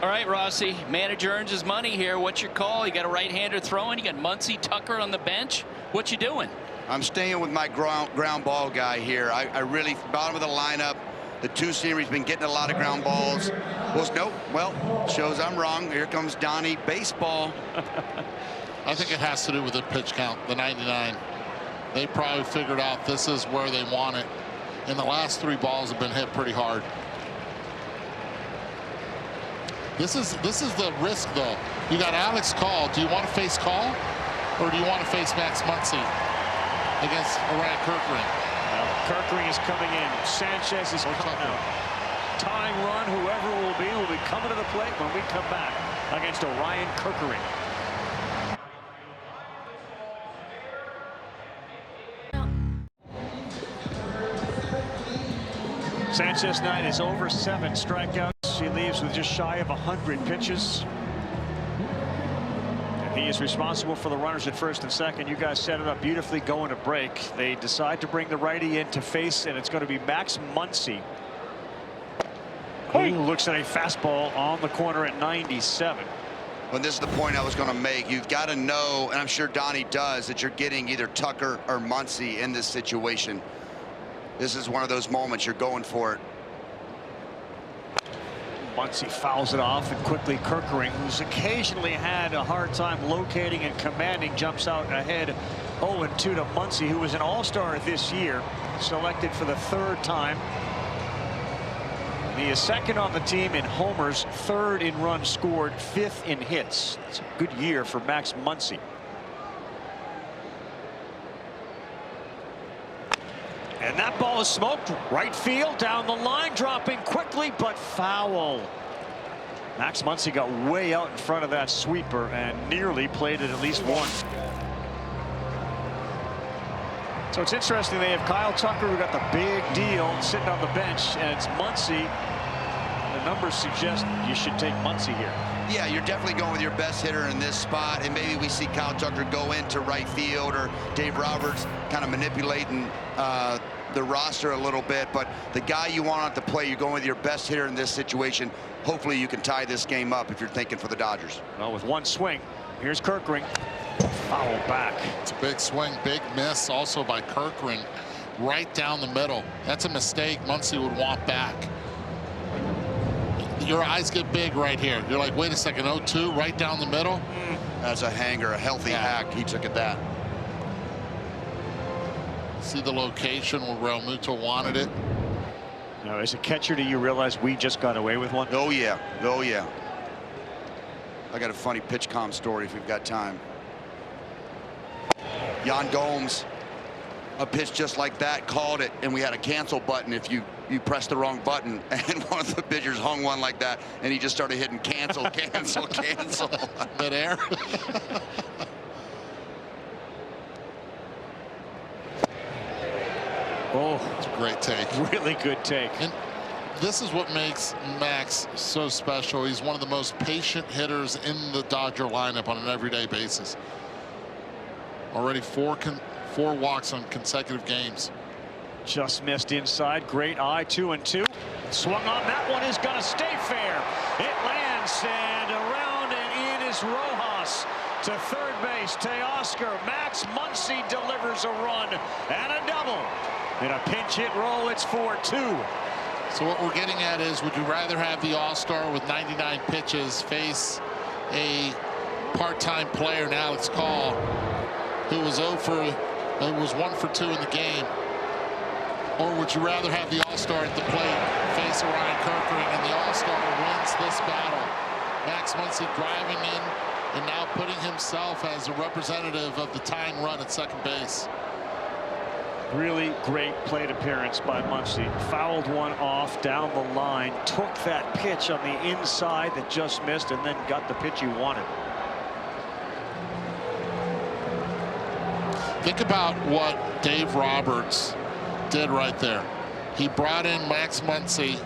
All right, Rossi, manager earns his money here. What's your call? You got a right-hander throwing. You got Muncy, Tucker on the bench. What you doing? I'm staying with my ground ball guy here. I really, bottom of the lineup, the 2-seamer, he's been getting a lot of ground balls. Well, shows I'm wrong. Here comes Donnie. Baseball. I think it has to do with the pitch count, the 99. They probably figured out this is where they want it. And the last 3 balls have been hit pretty hard. This is the risk, though. You got Alex Call. Do you want to face Call, or do you want to face Max Muncy against Orion Kirkring? Kirkring is coming in. Sanchez is coming out. Tying run, whoever will be coming to the plate when we come back against Orion Kirkring. Sanchez night is over. 7 strikeouts. He leaves with just shy of 100 pitches. And he is responsible for the runners at first and second. You guys set it up beautifully going to break. They decide to bring the righty in to face, and it's going to be Max Muncy, who looks at a fastball on the corner at 97. Well, this is the point I was going to make. You've got to know, and I'm sure Donnie does, that you're getting either Tucker or Muncy in this situation. This is one of those moments you're going for it. Muncy fouls it off, and quickly Kirkring, who's occasionally had a hard time locating and commanding, jumps out ahead 0-2 to Muncy, who was an all-star this year, selected for the 3rd time. He is 2nd on the team in homers, 3rd in runs scored, 5th in hits. It's a good year for Max Muncy. And that ball is smoked right field down the line, dropping quickly, but foul. Max Muncy got way out in front of that sweeper and nearly played it at least once. So it's interesting, they have Kyle Tucker, who got the big deal, sitting on the bench, and it's Muncy. The numbers suggest you should take Muncy here. Yeah, you're definitely going with your best hitter in this spot, and maybe we see Kyle Tucker go into right field, or Dave Roberts kind of manipulating the roster a little bit. But the guy you want on the play, you're going with your best hitter in this situation. Hopefully you can tie this game up if you're thinking for the Dodgers. Well, with one swing, here's Kerkering. Foul back. It's a big swing, big miss also by Kerkering, right down the middle. That's a mistake Muncy would want back. Your eyes get big right here. You're like, wait a second, 0-2 right down the middle. That's a hanger, a healthy hack. He took at that. See the location where Realmuto wanted it. Now, as a catcher, do you realize we just got away with one? Oh yeah, oh yeah. I got a funny pitch comm story if we've got time. Yan Gomes, a pitch just like that, called it, and we had a cancel button if you pressed the wrong button, and one of the pitchers hung one like that, and he just started hitting cancel, cancel, cancel. Midair. Oh, it's a great take. Really good take. And this is what makes Max so special. He's one of the most patient hitters in the Dodger lineup on an everyday basis. Already four walks on consecutive games. Just missed inside. Great eye. 2-2. Swung on. That one is going to stay fair. It lands, and around and in is Rojas to third base. Teoscar. Max Muncy delivers a run and a double. In a pinch hit roll, it's 4-2. So what we're getting at is, would you rather have the All-Star with 99 pitches face a part-time player in Alex Call, who was 1 for 2 in the game? Or would you rather have the All-Star at the plate face Ryan Kerkering, and the All-Star wins this battle? Max Muncy driving in and now putting himself as a representative of the tying run at second base. Really great plate appearance by Muncy. Fouled one off down the line, took that pitch on the inside that just missed, and then got the pitch he wanted. Think about what Dave Roberts did right there. He brought in Max Muncy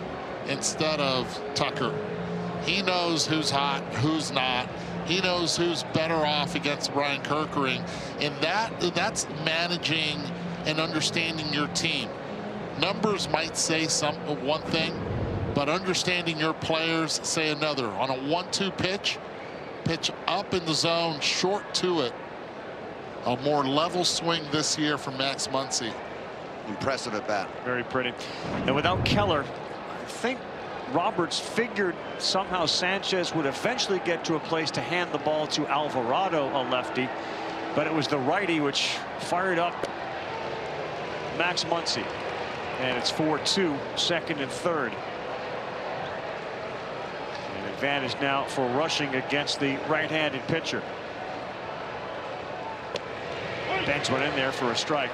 instead of Tucker. He knows who's hot, who's not. He knows who's better off against Ryan Kerkering, and that's managing and understanding your team. Numbers might say one thing, but understanding your players say another. On a 1-2 pitch up in the zone, short to it. A more level swing this year from Max Muncy. Impressive at bat. Very pretty. And without Keller, I think Roberts figured somehow Sanchez would eventually get to a place to hand the ball to Alvarado, a lefty, but it was the righty which fired up Max Muncy, and it's 4-2, second and third. An advantage now for rushing against the right-handed pitcher. Banks went in there for a strike.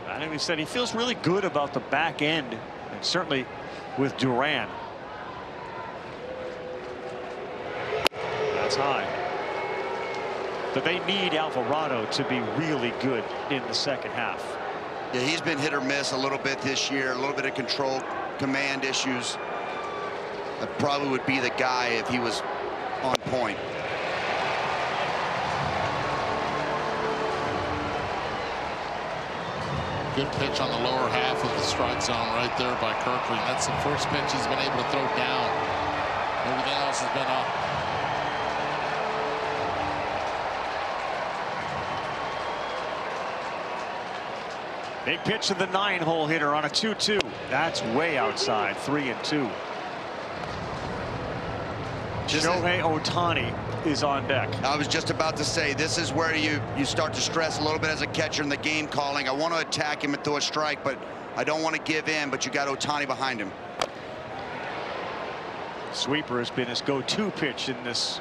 I think he said he feels really good about the back end, and certainly with Duran. That's high. But they need Alvarado to be really good in the second half. Yeah, he's been hit or miss a little bit this year, a little bit of control, command issues. That probably would be the guy if he was on point. Good pitch on the lower half of the strike zone right there by Kerkering. That's the first pitch he's been able to throw down. Everything else has been up. Big pitch to the 9-hole hitter on a 2-2. That's way outside. 3-2. Shohei Ohtani is on deck. I was just about to say, this is where you start to stress a little bit as a catcher in the game calling. I want to attack him and throw a strike, but I don't want to give in. But you got Ohtani behind him. Sweeper has been his go-to pitch in this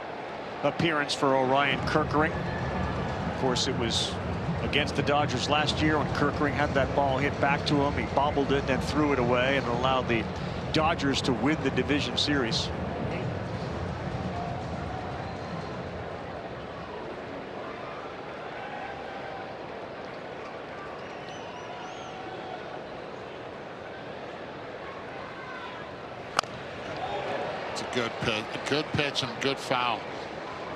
appearance for Orion Kerkering. Of course, it was against the Dodgers last year when Kerkering had that ball hit back to him. He bobbled it, then threw it away, and allowed the Dodgers to win the division series. good pitch and good foul.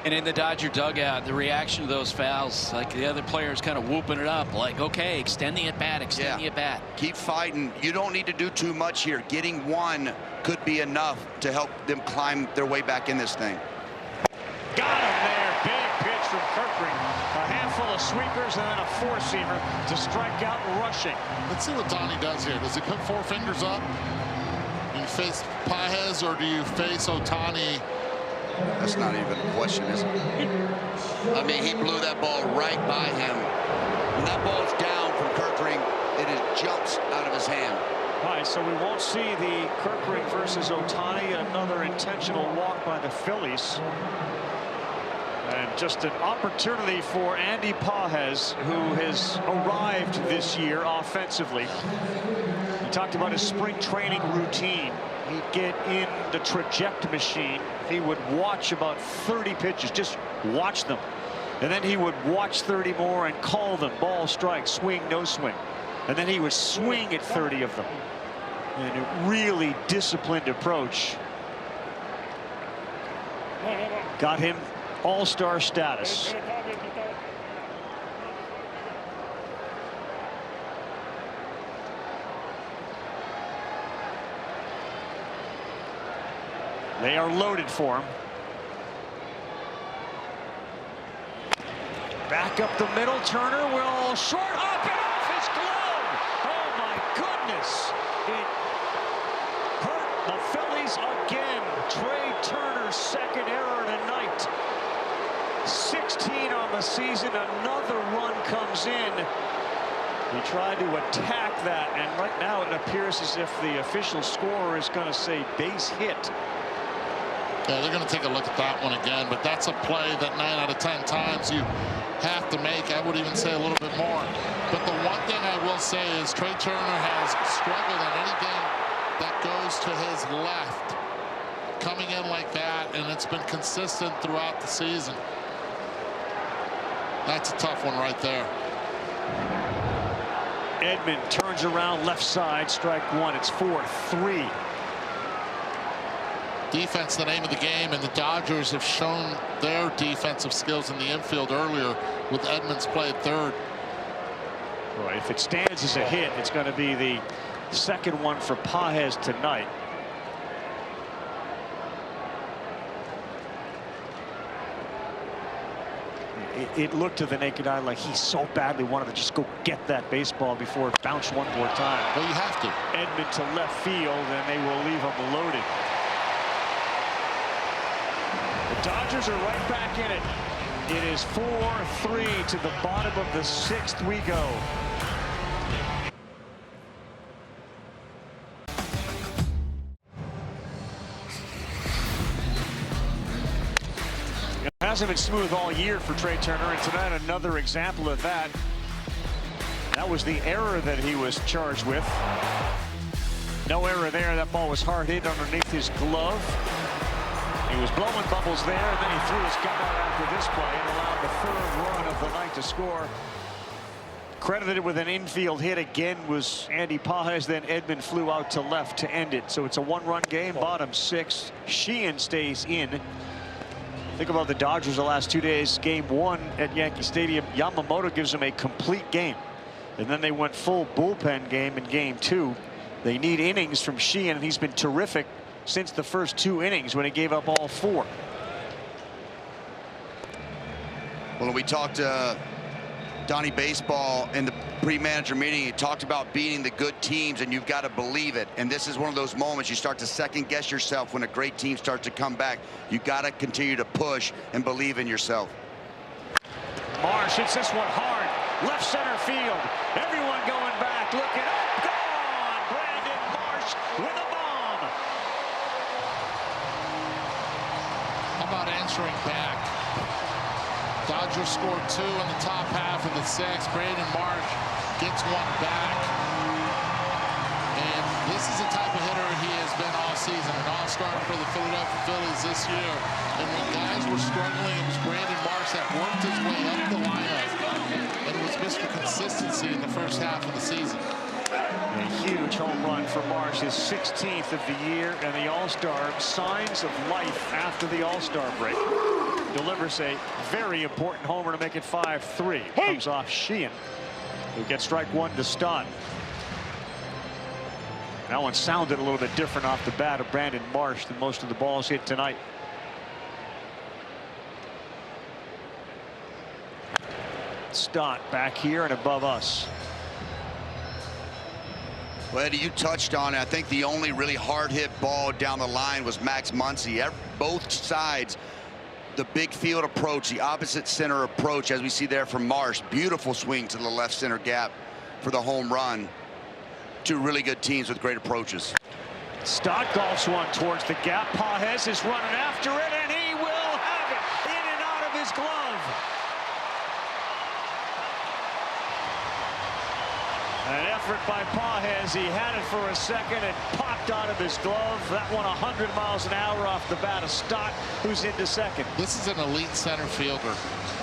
And in the Dodger dugout, the reaction to those fouls, like the other players kind of whooping it up, like, okay, extend the at-bat, extend the at-bat. Keep fighting. You don't need to do too much here. Getting one could be enough to help them climb their way back in this thing. Got him there. Big pitch from Kirkring. A handful of sweepers and then a four-seamer to strike out rushing. Let's see what Donnie does here. Does he put 4 fingers up? Do you face Pages or do you face Ohtani? That's not even a question, is it? I mean, he blew that ball right by him. When that ball's down from Kirkring, it jumps out of his hand. All right, so we won't see the Kirkring versus Ohtani. Another intentional walk by the Phillies. And just an opportunity for Andy Pages, who has arrived this year offensively. He talked about his spring training routine. He'd get in the traject machine. He would watch about 30 pitches, just watch them. And then he would watch 30 more and call them. Ball, strike, swing, no swing. And then he would swing at 30 of them. And a really disciplined approach got him all-star status. They are loaded for him. Back up the middle. Turner will short up and off his glove. Oh my goodness. It hurt the Phillies again. Trey Turner's second error tonight. 16 on the season. Another run comes in. He tried to attack that, and right now it appears as if the official scorer is going to say base hit. Yeah, they're going to take a look at that one again, but that's a play that 9 out of 10 times you have to make. I would even say a little bit more. But the one thing I will say is Trey Turner has struggled on anything that goes to his left, coming in like that, and it's been consistent throughout the season. That's a tough one right there. Edman turns around left side, strike one. It's 4-3. Defense, the name of the game, and the Dodgers have shown their defensive skills in the infield earlier with Edmonds play at third. Right, if it stands as a hit, it's going to be the second one for Pages tonight. It looked to the naked eye like he so badly wanted to just go get that baseball before it bounced one more time. Well, you have to. Edman to left field, and they will leave him loaded. The Dodgers are right back in it. It is 4-3 to the bottom of the 6th we go. It hasn't been smooth all year for Trey Turner, and tonight another example of that. That was the error that he was charged with. No error there. That ball was hard hit underneath his glove. He was blowing bubbles there, and then he threw his gun out after this play and allowed the 3rd run of the night to score. Credited with an infield hit again was Andy Pages. Then Edman flew out to left to end it. So it's a 1-run game, bottom 6. Sheehan stays in. Think about the Dodgers the last 2 days. Game 1 at Yankee Stadium, Yamamoto gives them a complete game. And then they went full bullpen game in game 2. They need innings from Sheehan, and he's been terrific since the first 2 innings when he gave up all 4. Well, we talked to Donnie Baseball in the pre-manager meeting. He talked about beating the good teams, and you've got to believe it. And this is one of those moments you start to second guess yourself when a great team starts to come back. You got to continue to push and believe in yourself. Marsh hits this one hard, left center field. Everyone going back, looking up, gone. Brandon Marsh with a bomb. How about answering back? Dodgers scored 2 in the top half of the 6th. Brandon Marsh gets one back. And this is the type of hitter he has been all season. An all-star for the Philadelphia Phillies this year. And when guys were struggling, it was Brandon Marsh that worked his way up the lineup and was Mr. Consistency in the first half of the season. A huge home run for Marsh, his 16th of the year, and the All-Star signs of life after the All-Star break. Delivers a very important homer to make it 5-3. Comes off Sheehan, who gets strike one to Stott. That one sounded a little bit different off the bat of Brandon Marsh than most of the balls hit tonight. Stott back here and above us. Well, Eddie, you touched on it. I think the only really hard hit ball down the line was Max Muncy. Both sides, the big field approach, the opposite center approach, as we see there from Marsh. Beautiful swing to the left center gap for the home run. Two really good teams with great approaches. Stott golfs one towards the gap. Pages is running after it, and he will have it in and out of his glove. An effort by Pages. He had it for a second and popped out of his glove. That one 100 miles an hour off the bat of Stott, who's into second. This is an elite center fielder,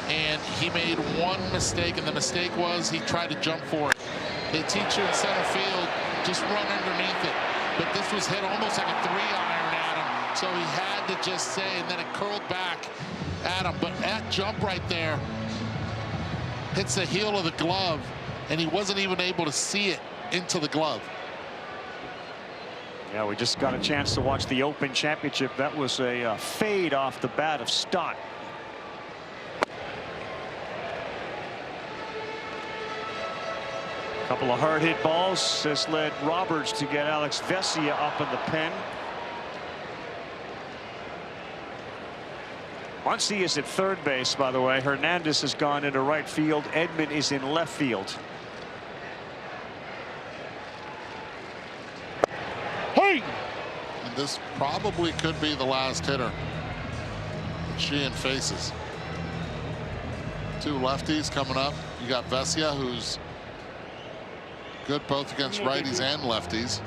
and he made one mistake, and the mistake was he tried to jump for it. They teach you in center field, just run underneath it. But this was hit almost like a 3-iron at him, so he had to just say, and then it curled back at him. But that jump right there hits the heel of the glove, and he wasn't even able to see it into the glove. Yeah, we just got a chance to watch the Open Championship. That was a fade off the bat of Stott. Couple of hard hit balls. This led Roberts to get Alex Vesia up in the pen. Muncy is at third base, by the way. Hernandez has gone into right field. Edman is in left field. Hey! And this probably could be the last hitter that Sheehan faces. Two lefties coming up. You got Vesia, who's good both against righties and lefties.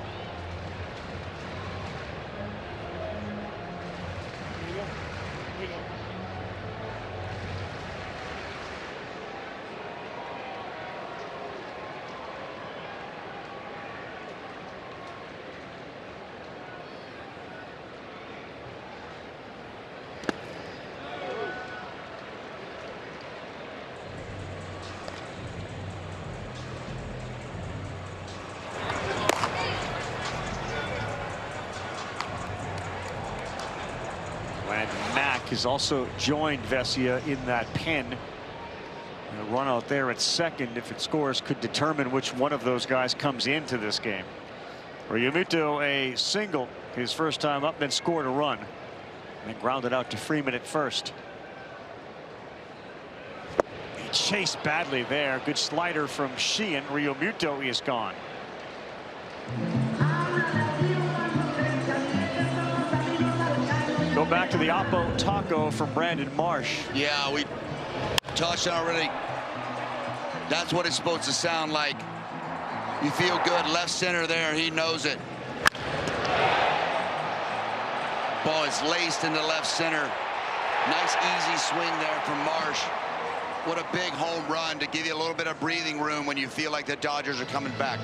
Has also joined Vesia in that pen. A run out there at second, if it scores, could determine which one of those guys comes into this game. Realmuto a single his first time up, then scored a run and grounded out to Freeman at first. He chased badly there. Good slider from Sheehan. Realmuto is gone. Go back to the Oppo Taco from Brandon Marsh. Yeah, we touched on already. That's what it's supposed to sound like. You feel good left center there. He knows it. Ball is laced into left center. Nice easy swing there from Marsh. What a big home run to give you a little bit of breathing room when you feel like the Dodgers are coming back.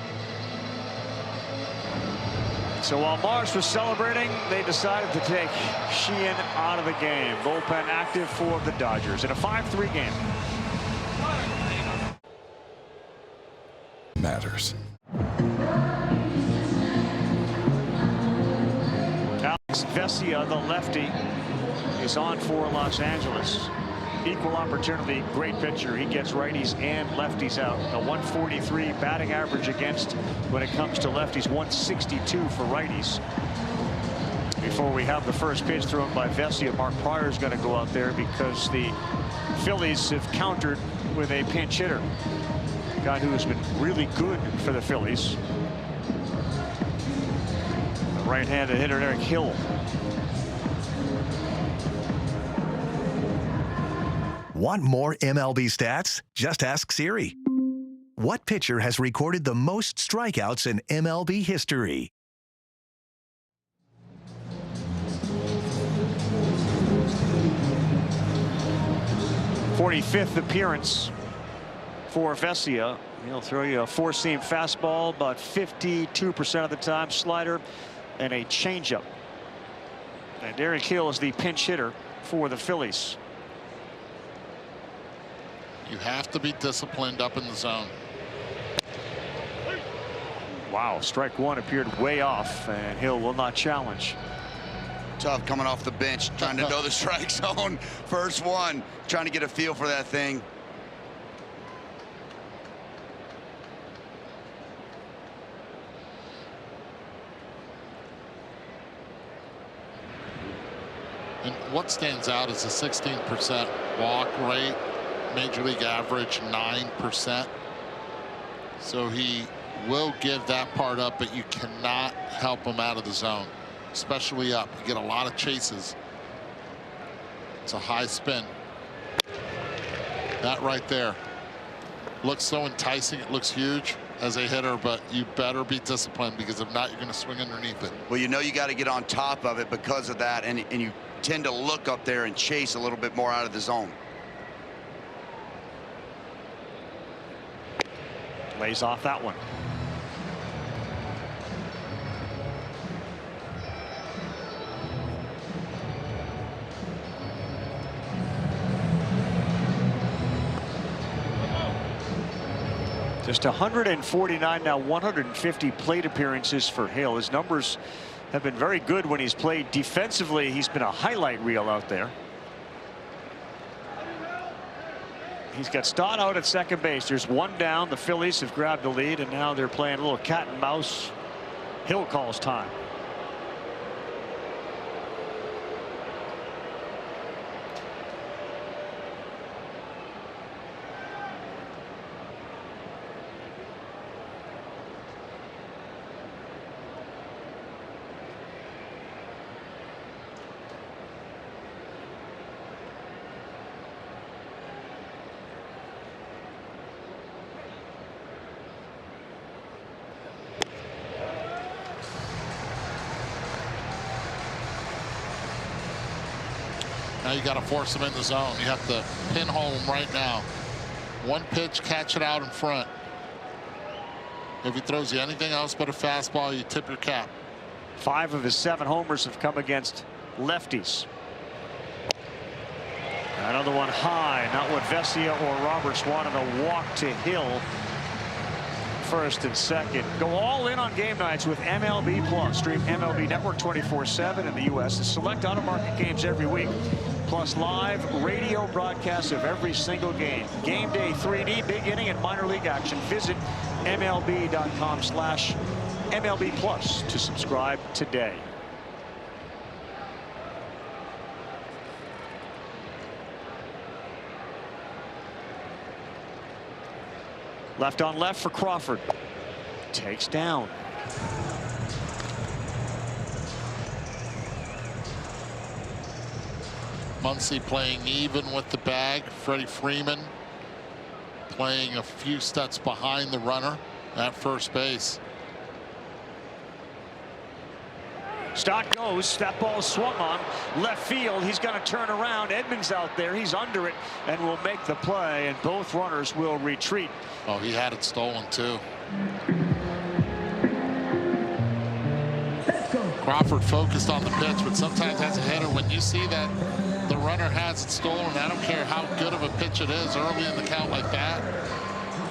So while Marsh was celebrating, they decided to take Sheehan out of the game. Bullpen active for the Dodgers in a 5-3 game. Matters. Alex Vesia, the lefty, is on for Los Angeles. Equal opportunity, great pitcher. He gets righties and lefties out. A 143 batting average against when it comes to lefties, 162 for righties. Before we have the first pitch thrown by Vesia, Mark Pryor's going to go out there because the Phillies have countered with a pinch hitter. A guy who has been really good for the Phillies. The right-handed hitter, Eric Hill. Want more MLB stats? Just ask Siri. What pitcher has recorded the most strikeouts in MLB history? '45th appearance for Vesia. He'll throw you a four-seam fastball about 52% of the time, slider, and a changeup. And Derek Hill is the pinch hitter for the Phillies. You have to be disciplined up in the zone. Wow, strike one appeared way off, and Hill will not challenge. Tough coming off the bench, trying to know the strike zone. First one, trying to get a feel for that thing. And what stands out is a 16% walk rate. Major League average 9%. So he will give that part up, but you cannot help him out of the zone, especially up. You get a lot of chases. It's a high spin. That right there looks so enticing. It looks huge as a hitter, but you better be disciplined, because if not, you're going to swing underneath it. Well, you know you got to get on top of it because of that, and you tend to look up there and chase a little bit more out of the zone. Lays off that one. Just 149 now, 150 plate appearances for Hill. His numbers have been very good when he's played defensively. He's been a highlight reel out there. He's got Stott out at second base. There's one down. The Phillies have grabbed the lead, and now they're playing a little cat and mouse. Hill calls time. Now you got to force him in the zone. You have to pinhole him right now. One pitch, catch it out in front. If he throws you anything else but a fastball, you tip your cap. 5 of his 7 homers have come against lefties. Another one high, not what Vesia or Roberts wanted. A walk to Hill. First and second. Go all in on game nights with MLB Plus. Stream MLB Network 24/7 in the U.S. and select out-of-market games every week. Plus live radio broadcasts of every single game. Game day 3D, big inning, and minor league action. Visit MLB.com/MLB Plus to subscribe today. Left on left for Crawford. Takes down. Muncy playing even with the bag. Freddie Freeman playing a few steps behind the runner at first base. Stott goes. That ball swung on left field. He's going to turn around. Edmonds out there. He's under it and will make the play, and both runners will retreat. Oh, he had it stolen too. Crawford focused on the pitch, but sometimes as a hitter, when you see that the runner has it stolen, I don't care how good of a pitch it is early in the count like that,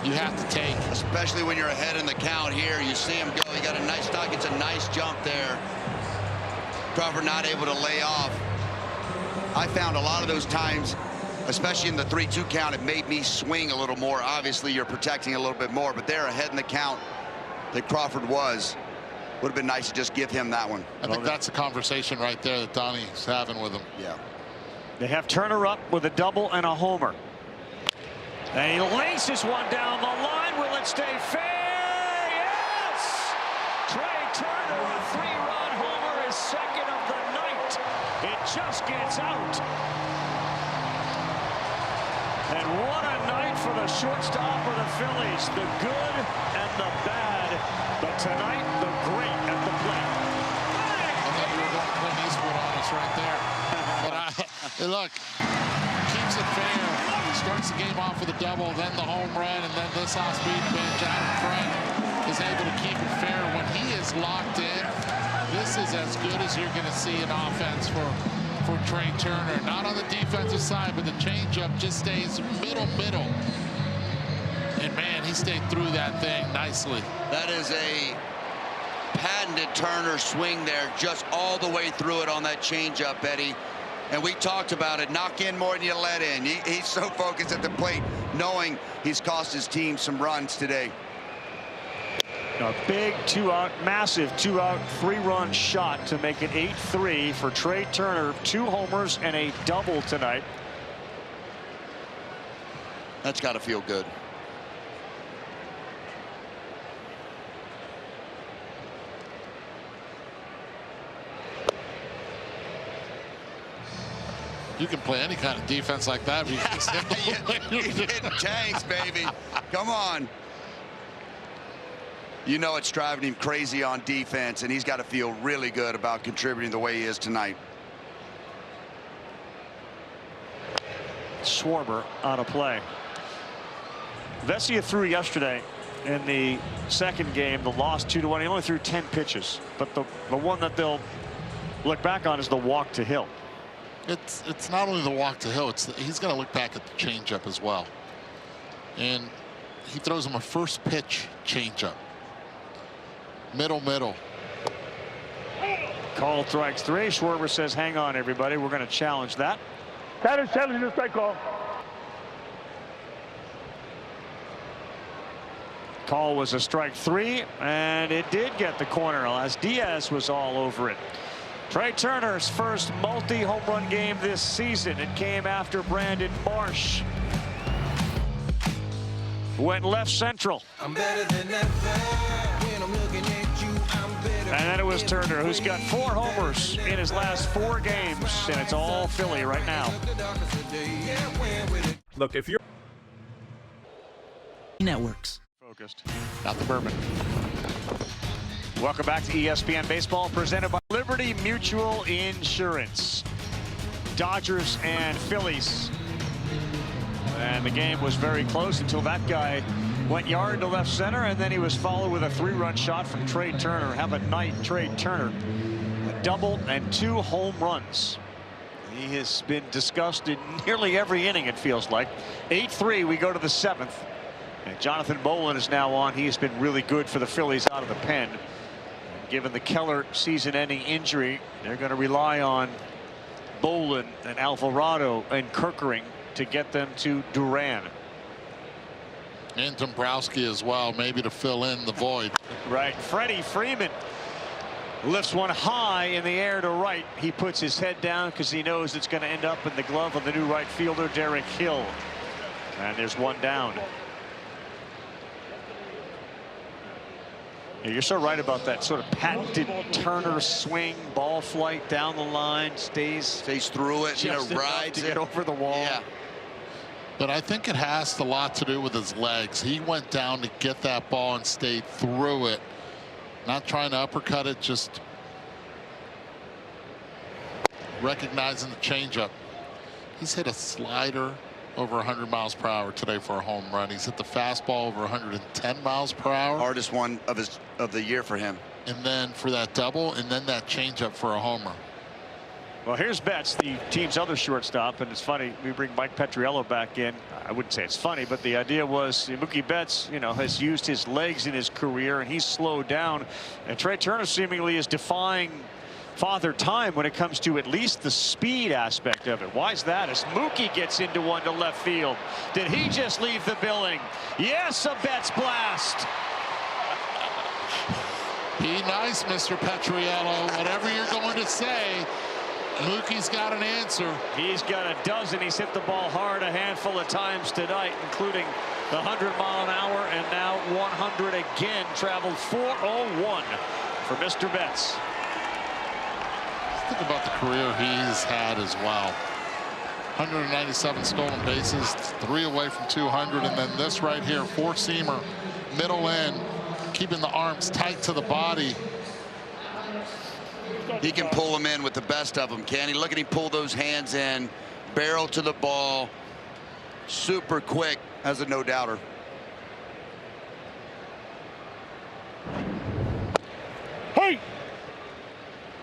you have to take. Especially when you're ahead in the count here. You see him go. He got a nice stock. It's a nice jump there. Crawford not able to lay off. I found a lot of those times, especially in the 3-2 count, it made me swing a little more. Obviously, you're protecting a little bit more, but they're ahead in the count that Crawford was. Would have been nice to just give him that one. I think that's a conversation right there that Donnie's having with him. Yeah. They have Turner up with a double and a homer. And he laces one down the line. Will it stay fair? Yes! Trey Turner, a 3-run homer, is second of the night. It just gets out. And what a night for the shortstop of the Phillies. The good and the bad. But tonight, the great at the plate. I thought you were going Clint Eastwood on us right there. But look, keeps it fair. Starts starts the game off with a double, then the home run, and then this off-speed pitch out in front is able to keep it fair. When he is locked in, this is as good as you're going to see in offense for Trey Turner. Not on the defensive side, but the changeup just stays middle. And man, he stayed through that thing nicely. That is a patented Turner swing there, just all the way through it on that changeup, Eddie. And we talked about it, knock in more than you let in. He's so focused at the plate, knowing he's cost his team some runs today. A big massive two-out, three-run shot to make it 8-3 for Trey Turner. 2 homers and a double tonight. That's got to feel good. You can play any kind of defense like that. You just hit the You're hitting tanks, baby. Come on. You know it's driving him crazy on defense, and he's got to feel really good about contributing the way he is tonight. Schwarber on a play. Vesia threw yesterday in the second game, the loss 2-1. He only threw 10 pitches, but the one that they'll look back on is the walk to Hill. It's not only the walk to Hill, he's going to look back at the changeup as well. And he throws him a first pitch changeup. Middle. Call strikes 3. Schwarber says, hang on, everybody. We're going to challenge that. That is challenging the strike call. Call was a strike 3, and it did get the corner as Diaz was all over it. Trey Turner's first multi-home run game this season. It came after Brandon Marsh went left central. I'm better than ever. When I'm looking at you, I'm better. And then it was Turner, who's got 4 homers in his last 4 games, and it's all Philly right now. Look, if you're networks focused, not the bourbon. Welcome back to ESPN Baseball, presented by Liberty Mutual Insurance. Dodgers and Phillies. And the game was very close until that guy went yard to left center, and then he was followed with a 3-run shot from Trey Turner. Have a night, Trey Turner. A double and 2 home runs. He has been discussed in nearly every inning, it feels like. 8-3, we go to the 7th. And Jonathan Bolin is now on. He has been really good for the Phillies out of the pen. Given the Keller season-ending injury, they're going to rely on Bolin and Alvarado and Kerkering to get them to Duran. And Dombrowski as well, maybe to fill in the void. Right. Freddie Freeman lifts one high in the air to right. He puts his head down because he knows it's going to end up in the glove of the new right fielder, Derek Hill. And there's one down. You're so right about that sort of patented Turner swing, ball flight down the line, stays through it, rides to get over the wall. Yeah. But I think it has a lot to do with his legs. He went down to get that ball and stayed through it. Not trying to uppercut it, just recognizing the changeup. He's hit a slider over 100 miles per hour today for a home run. He's hit the fastball over 110 miles per hour. Hardest one of the year for him. And then for that double, and then that changeup for a homer. Well, here's Betts, the team's other shortstop, and it's funny we bring Mike Petriello back in. I wouldn't say it's funny, but the idea was Mookie Betts, has used his legs in his career, and he's slowed down. And Trey Turner seemingly is defying Father Time when it comes to at least the speed aspect of it. Why is that? As Mookie gets into one to left field. Did he just leave the building? Yes, a Betts blast. Be nice, Mr. Petriello. Whatever you're going to say, Mookie's got an answer. He's got a dozen. He's hit the ball hard a handful of times tonight, including the 100-mile-an-hour, and now 100 again. Traveled 401 for Mr. Betts. Think about the career he's had as well. 197 stolen bases, 3 away from 200, and then this right here, 4-seamer, middle in, keeping the arms tight to the body. He can pull them in with the best of them, can he? Look at him pull those hands in, barrel to the ball. super quick as a no-doubter. Hey!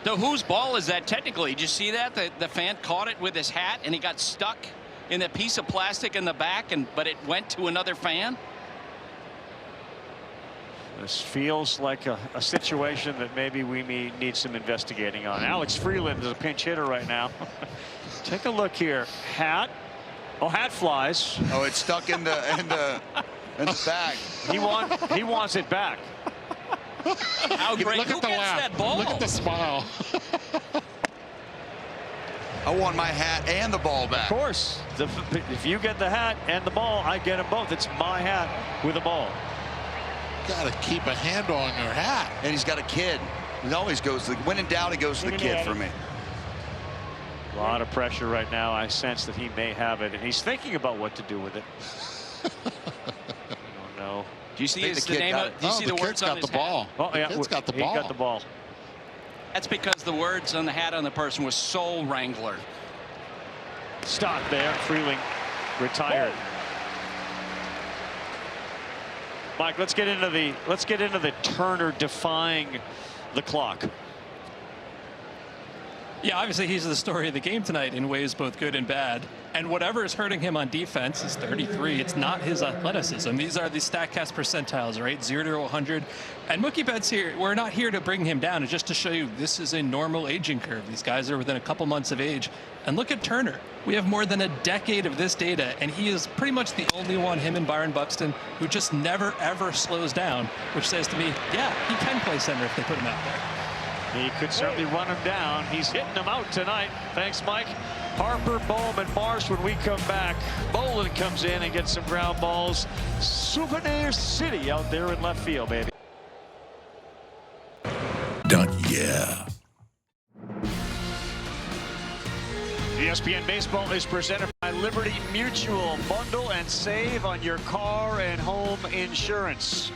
So whose ball is that technically? Did you see that? The fan caught it with his hat and he got stuck in that piece of plastic in the back, but it went to another fan? This feels like a situation that maybe we may need some investigating on. Alex Freeland is a pinch hitter right now. Take a look here. Hat. Oh, hat flies. Oh, it's stuck in the bag. He wants it back. How great! Look at the laugh. That ball? Look at the smile. I want my hat and the ball back. Of course. If you get the hat and the ball, I get them both. It's my hat with a ball. Got to keep a handle on your hat. And he's got a kid. He always goes to when in doubt, he goes to the kid for me. A lot of pressure right now. I sense that he may have it, and he's thinking about what to do with it. Oh no. Do you see the name of, do you see the words on his ball? Oh, yeah, It's got the ball. He got the ball. That's because the words on the hat on the person was Soul Wrangler. Stop there. Freeling retired. Mike, let's get into the Turner defying the clock. Yeah, obviously he's the story of the game tonight in ways both good and bad. And whatever is hurting him on defense is 33. It's not his athleticism. These are the StatCast percentiles, right? 0 to 100. And Mookie Betts here, we're not here to bring him down. It's just to show you this is a normal aging curve. These guys are within a couple months of age. And look at Turner. We have more than a decade of this data, and he is pretty much the only one, him and Byron Buxton, who just never, ever slows down, which says to me, yeah, he can play center if they put him out there. He could certainly run him down. He's hitting them out tonight. Thanks, Mike. Harper, Bohm, and Marsh. When we come back, Bolin comes in and gets some ground balls. Souvenir City out there in left field, baby. Done, yeah. ESPN Baseball is presented by Liberty Mutual. Bundle and save on your car and home insurance.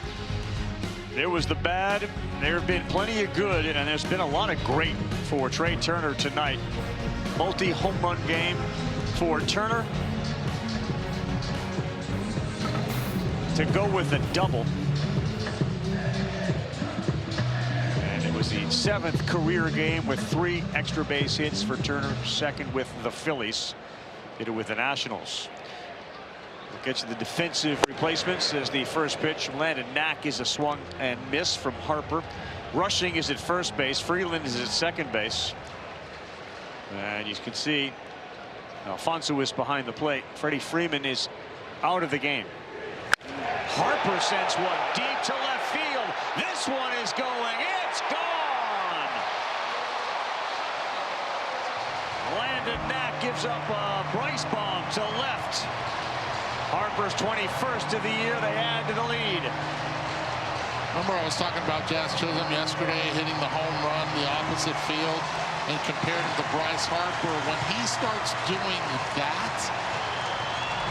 There was the bad. There have been plenty of good, and there's been a lot of great for Trey Turner tonight. Multi-home run game for Turner. To go with a double. And it was the 7th career game with 3 extra base hits for Turner, second with the Phillies. Did it with the Nationals. We'll get you the defensive replacements as the first pitch. Landon Knack is a swung and miss from Harper. Rushing is at first base. Freeland is at second base. And you can see Alfonso is behind the plate. Freddie Freeman is out of the game. Harper sends one deep to left field. This one is going. It's gone. Landon Knack gives up a Bryce bomb to left. Harper's 21st of the year. They add to the lead. Remember, I was talking about Jazz Chisholm yesterday hitting the home run, the opposite field, and compared it to Bryce Harper. When he starts doing that,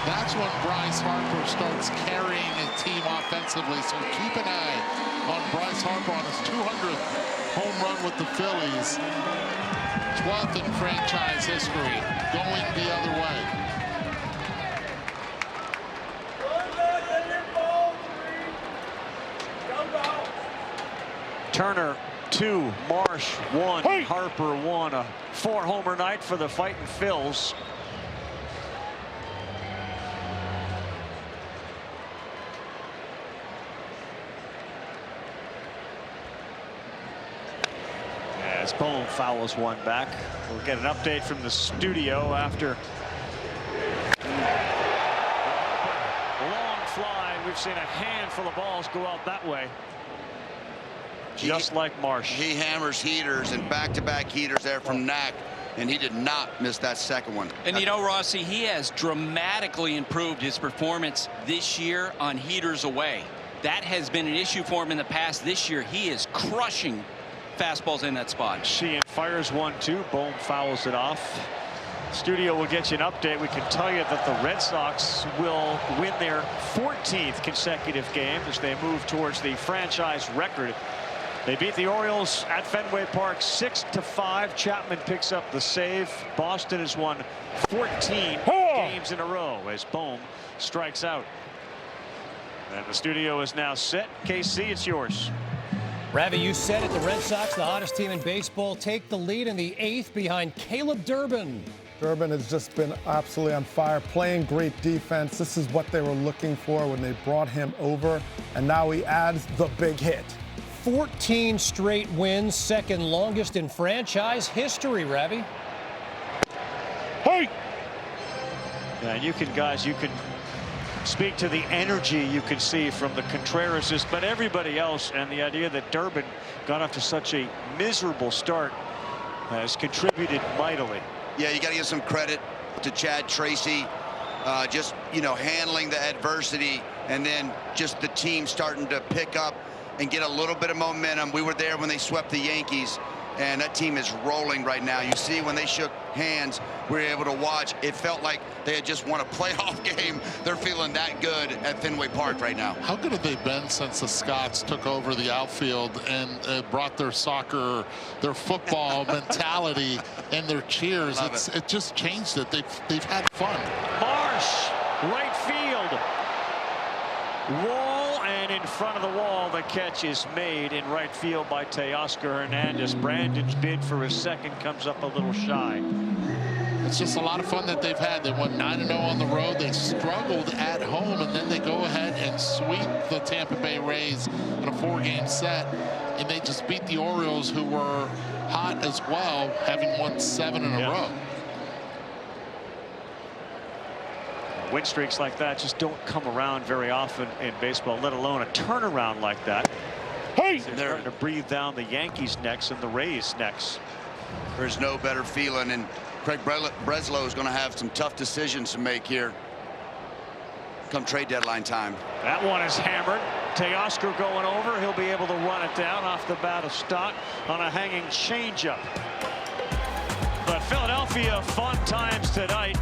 that's when Bryce Harper starts carrying a team offensively. So keep an eye on Bryce Harper on his 200th home run with the Phillies. 12th in franchise history, going the other way. Turner 2, Marsh 1, hey. Harper 1. A 4-homer night for the Fightin' Phils. As Bohm fouls one back. We'll get an update from the studio after long fly. We've seen a handful of balls go out that way. Just like Marsh. He hammers heaters and back-to-back heaters there from Knack, and he did not miss that second one. And you know, Rossi, he has dramatically improved his performance this year on heaters away. That has been an issue for him in the past. This year, he is crushing fastballs in that spot. Sheehan fires 1-2. Bohm fouls it off. Studio will get you an update. We can tell you that the Red Sox will win their 14th consecutive game as they move towards the franchise record. They beat the Orioles at Fenway Park 6-5. Chapman picks up the save. Boston has won 14 games games in a row as Bohm strikes out. And the studio is now set. KC, it's yours. Ravi, you said it. The Red Sox, the hottest team in baseball, take the lead in the 8th behind Caleb Durbin. Durbin has just been absolutely on fire, playing great defense. This is what they were looking for when they brought him over, and now he adds the big hit. 14 straight wins, second longest in franchise history, Ravi. Hey! Yeah, and you can speak to the energy you can see from the Contrerases, but everybody else, and the idea that Durbin got off to such a miserable start has contributed mightily. Yeah, you got to give some credit to Chad Tracy, just, handling the adversity, and then just the team starting to pick up and get a little bit of momentum. We were there when they swept the Yankees, and that team is rolling right now. You see, when they shook hands, we were able to watch. It felt like they had just won a playoff game. They're feeling that good at Fenway Park right now. How good have they been since the Scots took over the outfield and brought their soccer, their football mentality and their cheers? It just changed it. They've had fun. Marsh, right field. Wall, and in front of the wall, the catch is made in right field by Teoscar Hernandez. Brandon's bid for his second comes up a little shy. It's just a lot of fun that they've had. They won 9-0 on the road. They struggled at home, and then they go ahead and sweep the Tampa Bay Rays in a 4-game set. And they just beat the Orioles, who were hot as well, having won 7 in a row. Win streaks like that just don't come around very often in baseball, let alone a turnaround like that. Hey! They're starting to breathe down the Yankees' necks and the Rays' necks. There's no better feeling, and Craig Breslow is going to have some tough decisions to make here come trade deadline time. That one is hammered. Teoscar going over. He'll be able to run it down off the bat of Stott on a hanging changeup. But Philadelphia, fun times tonight.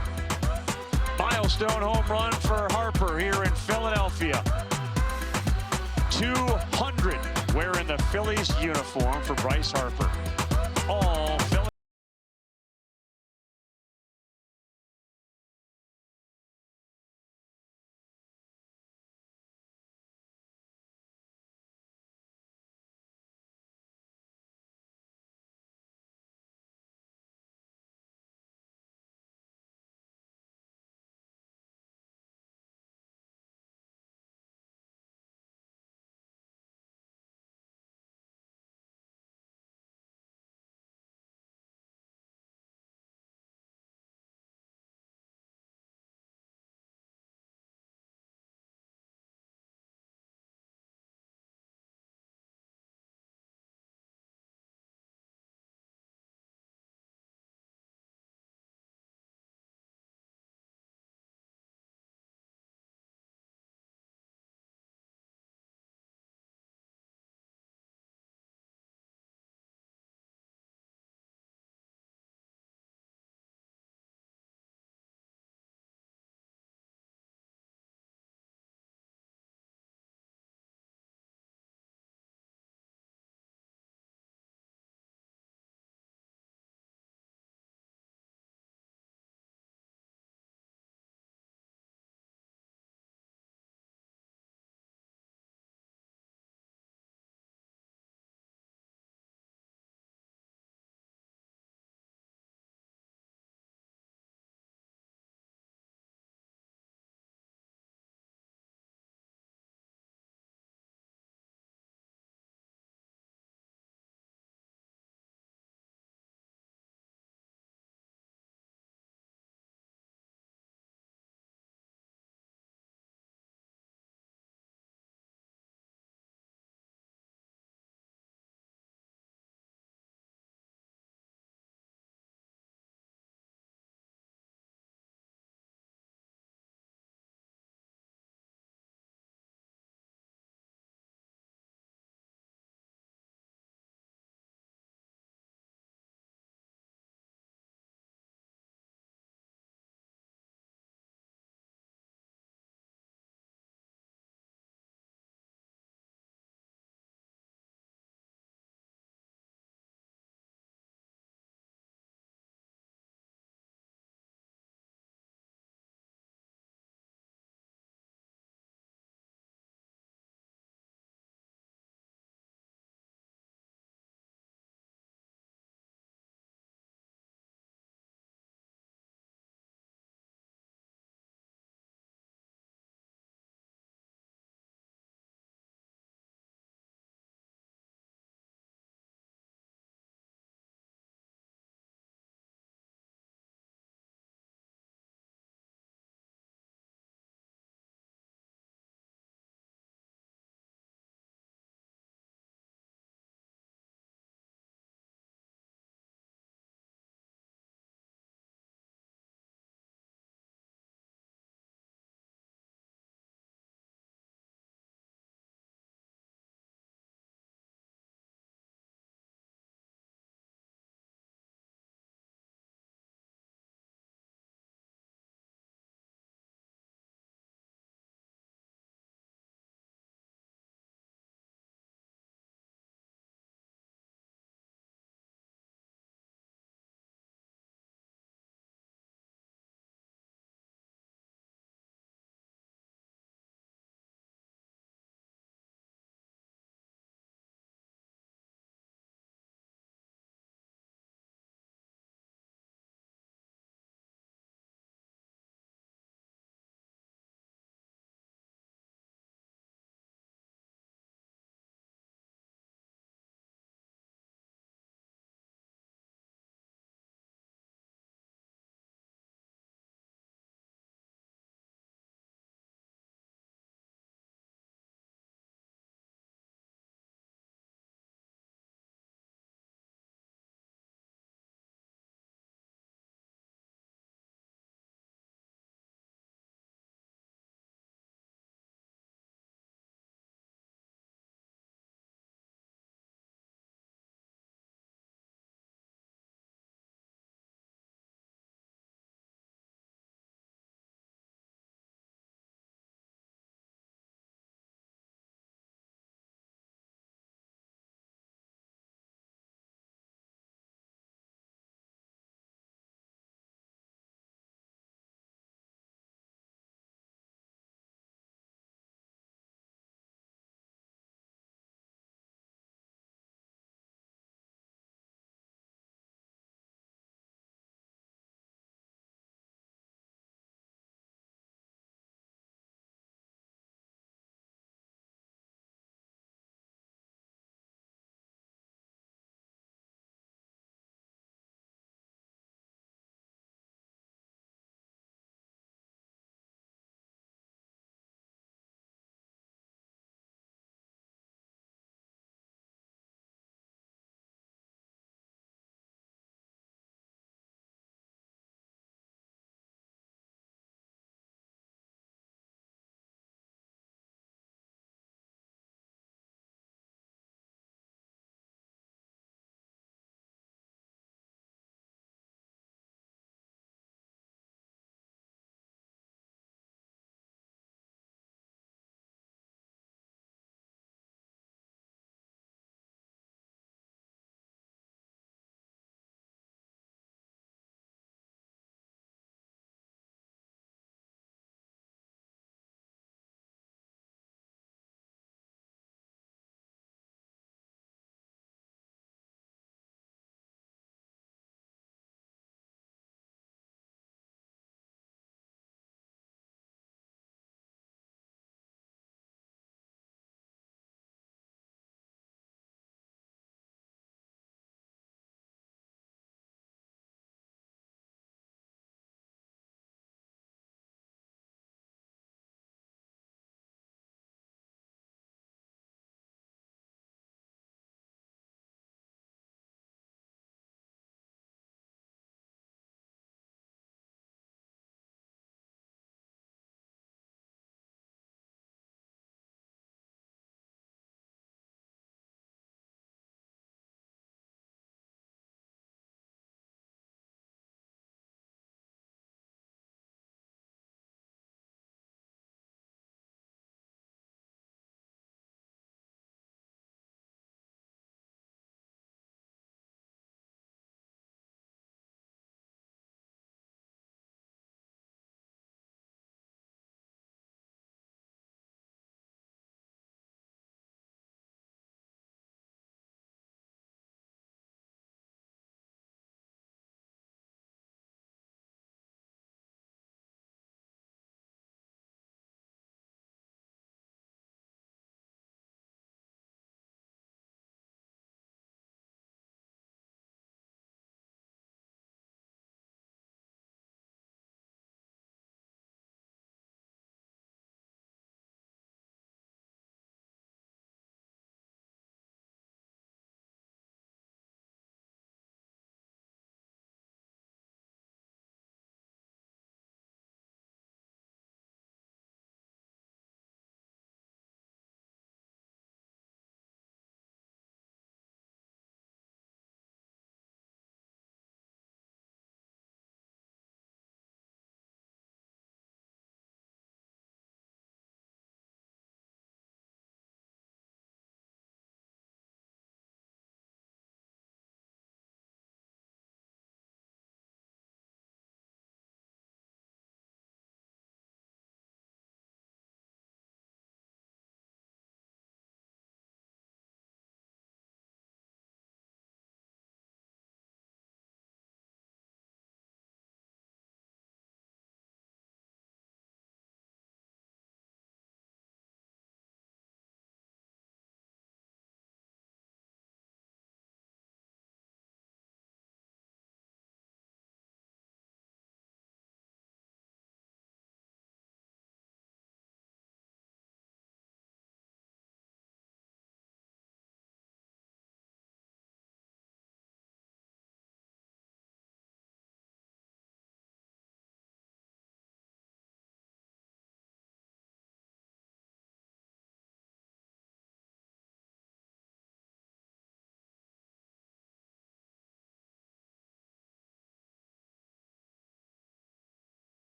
Milestone home run for Harper here in Philadelphia. 200 wearing the Phillies uniform for Bryce Harper. All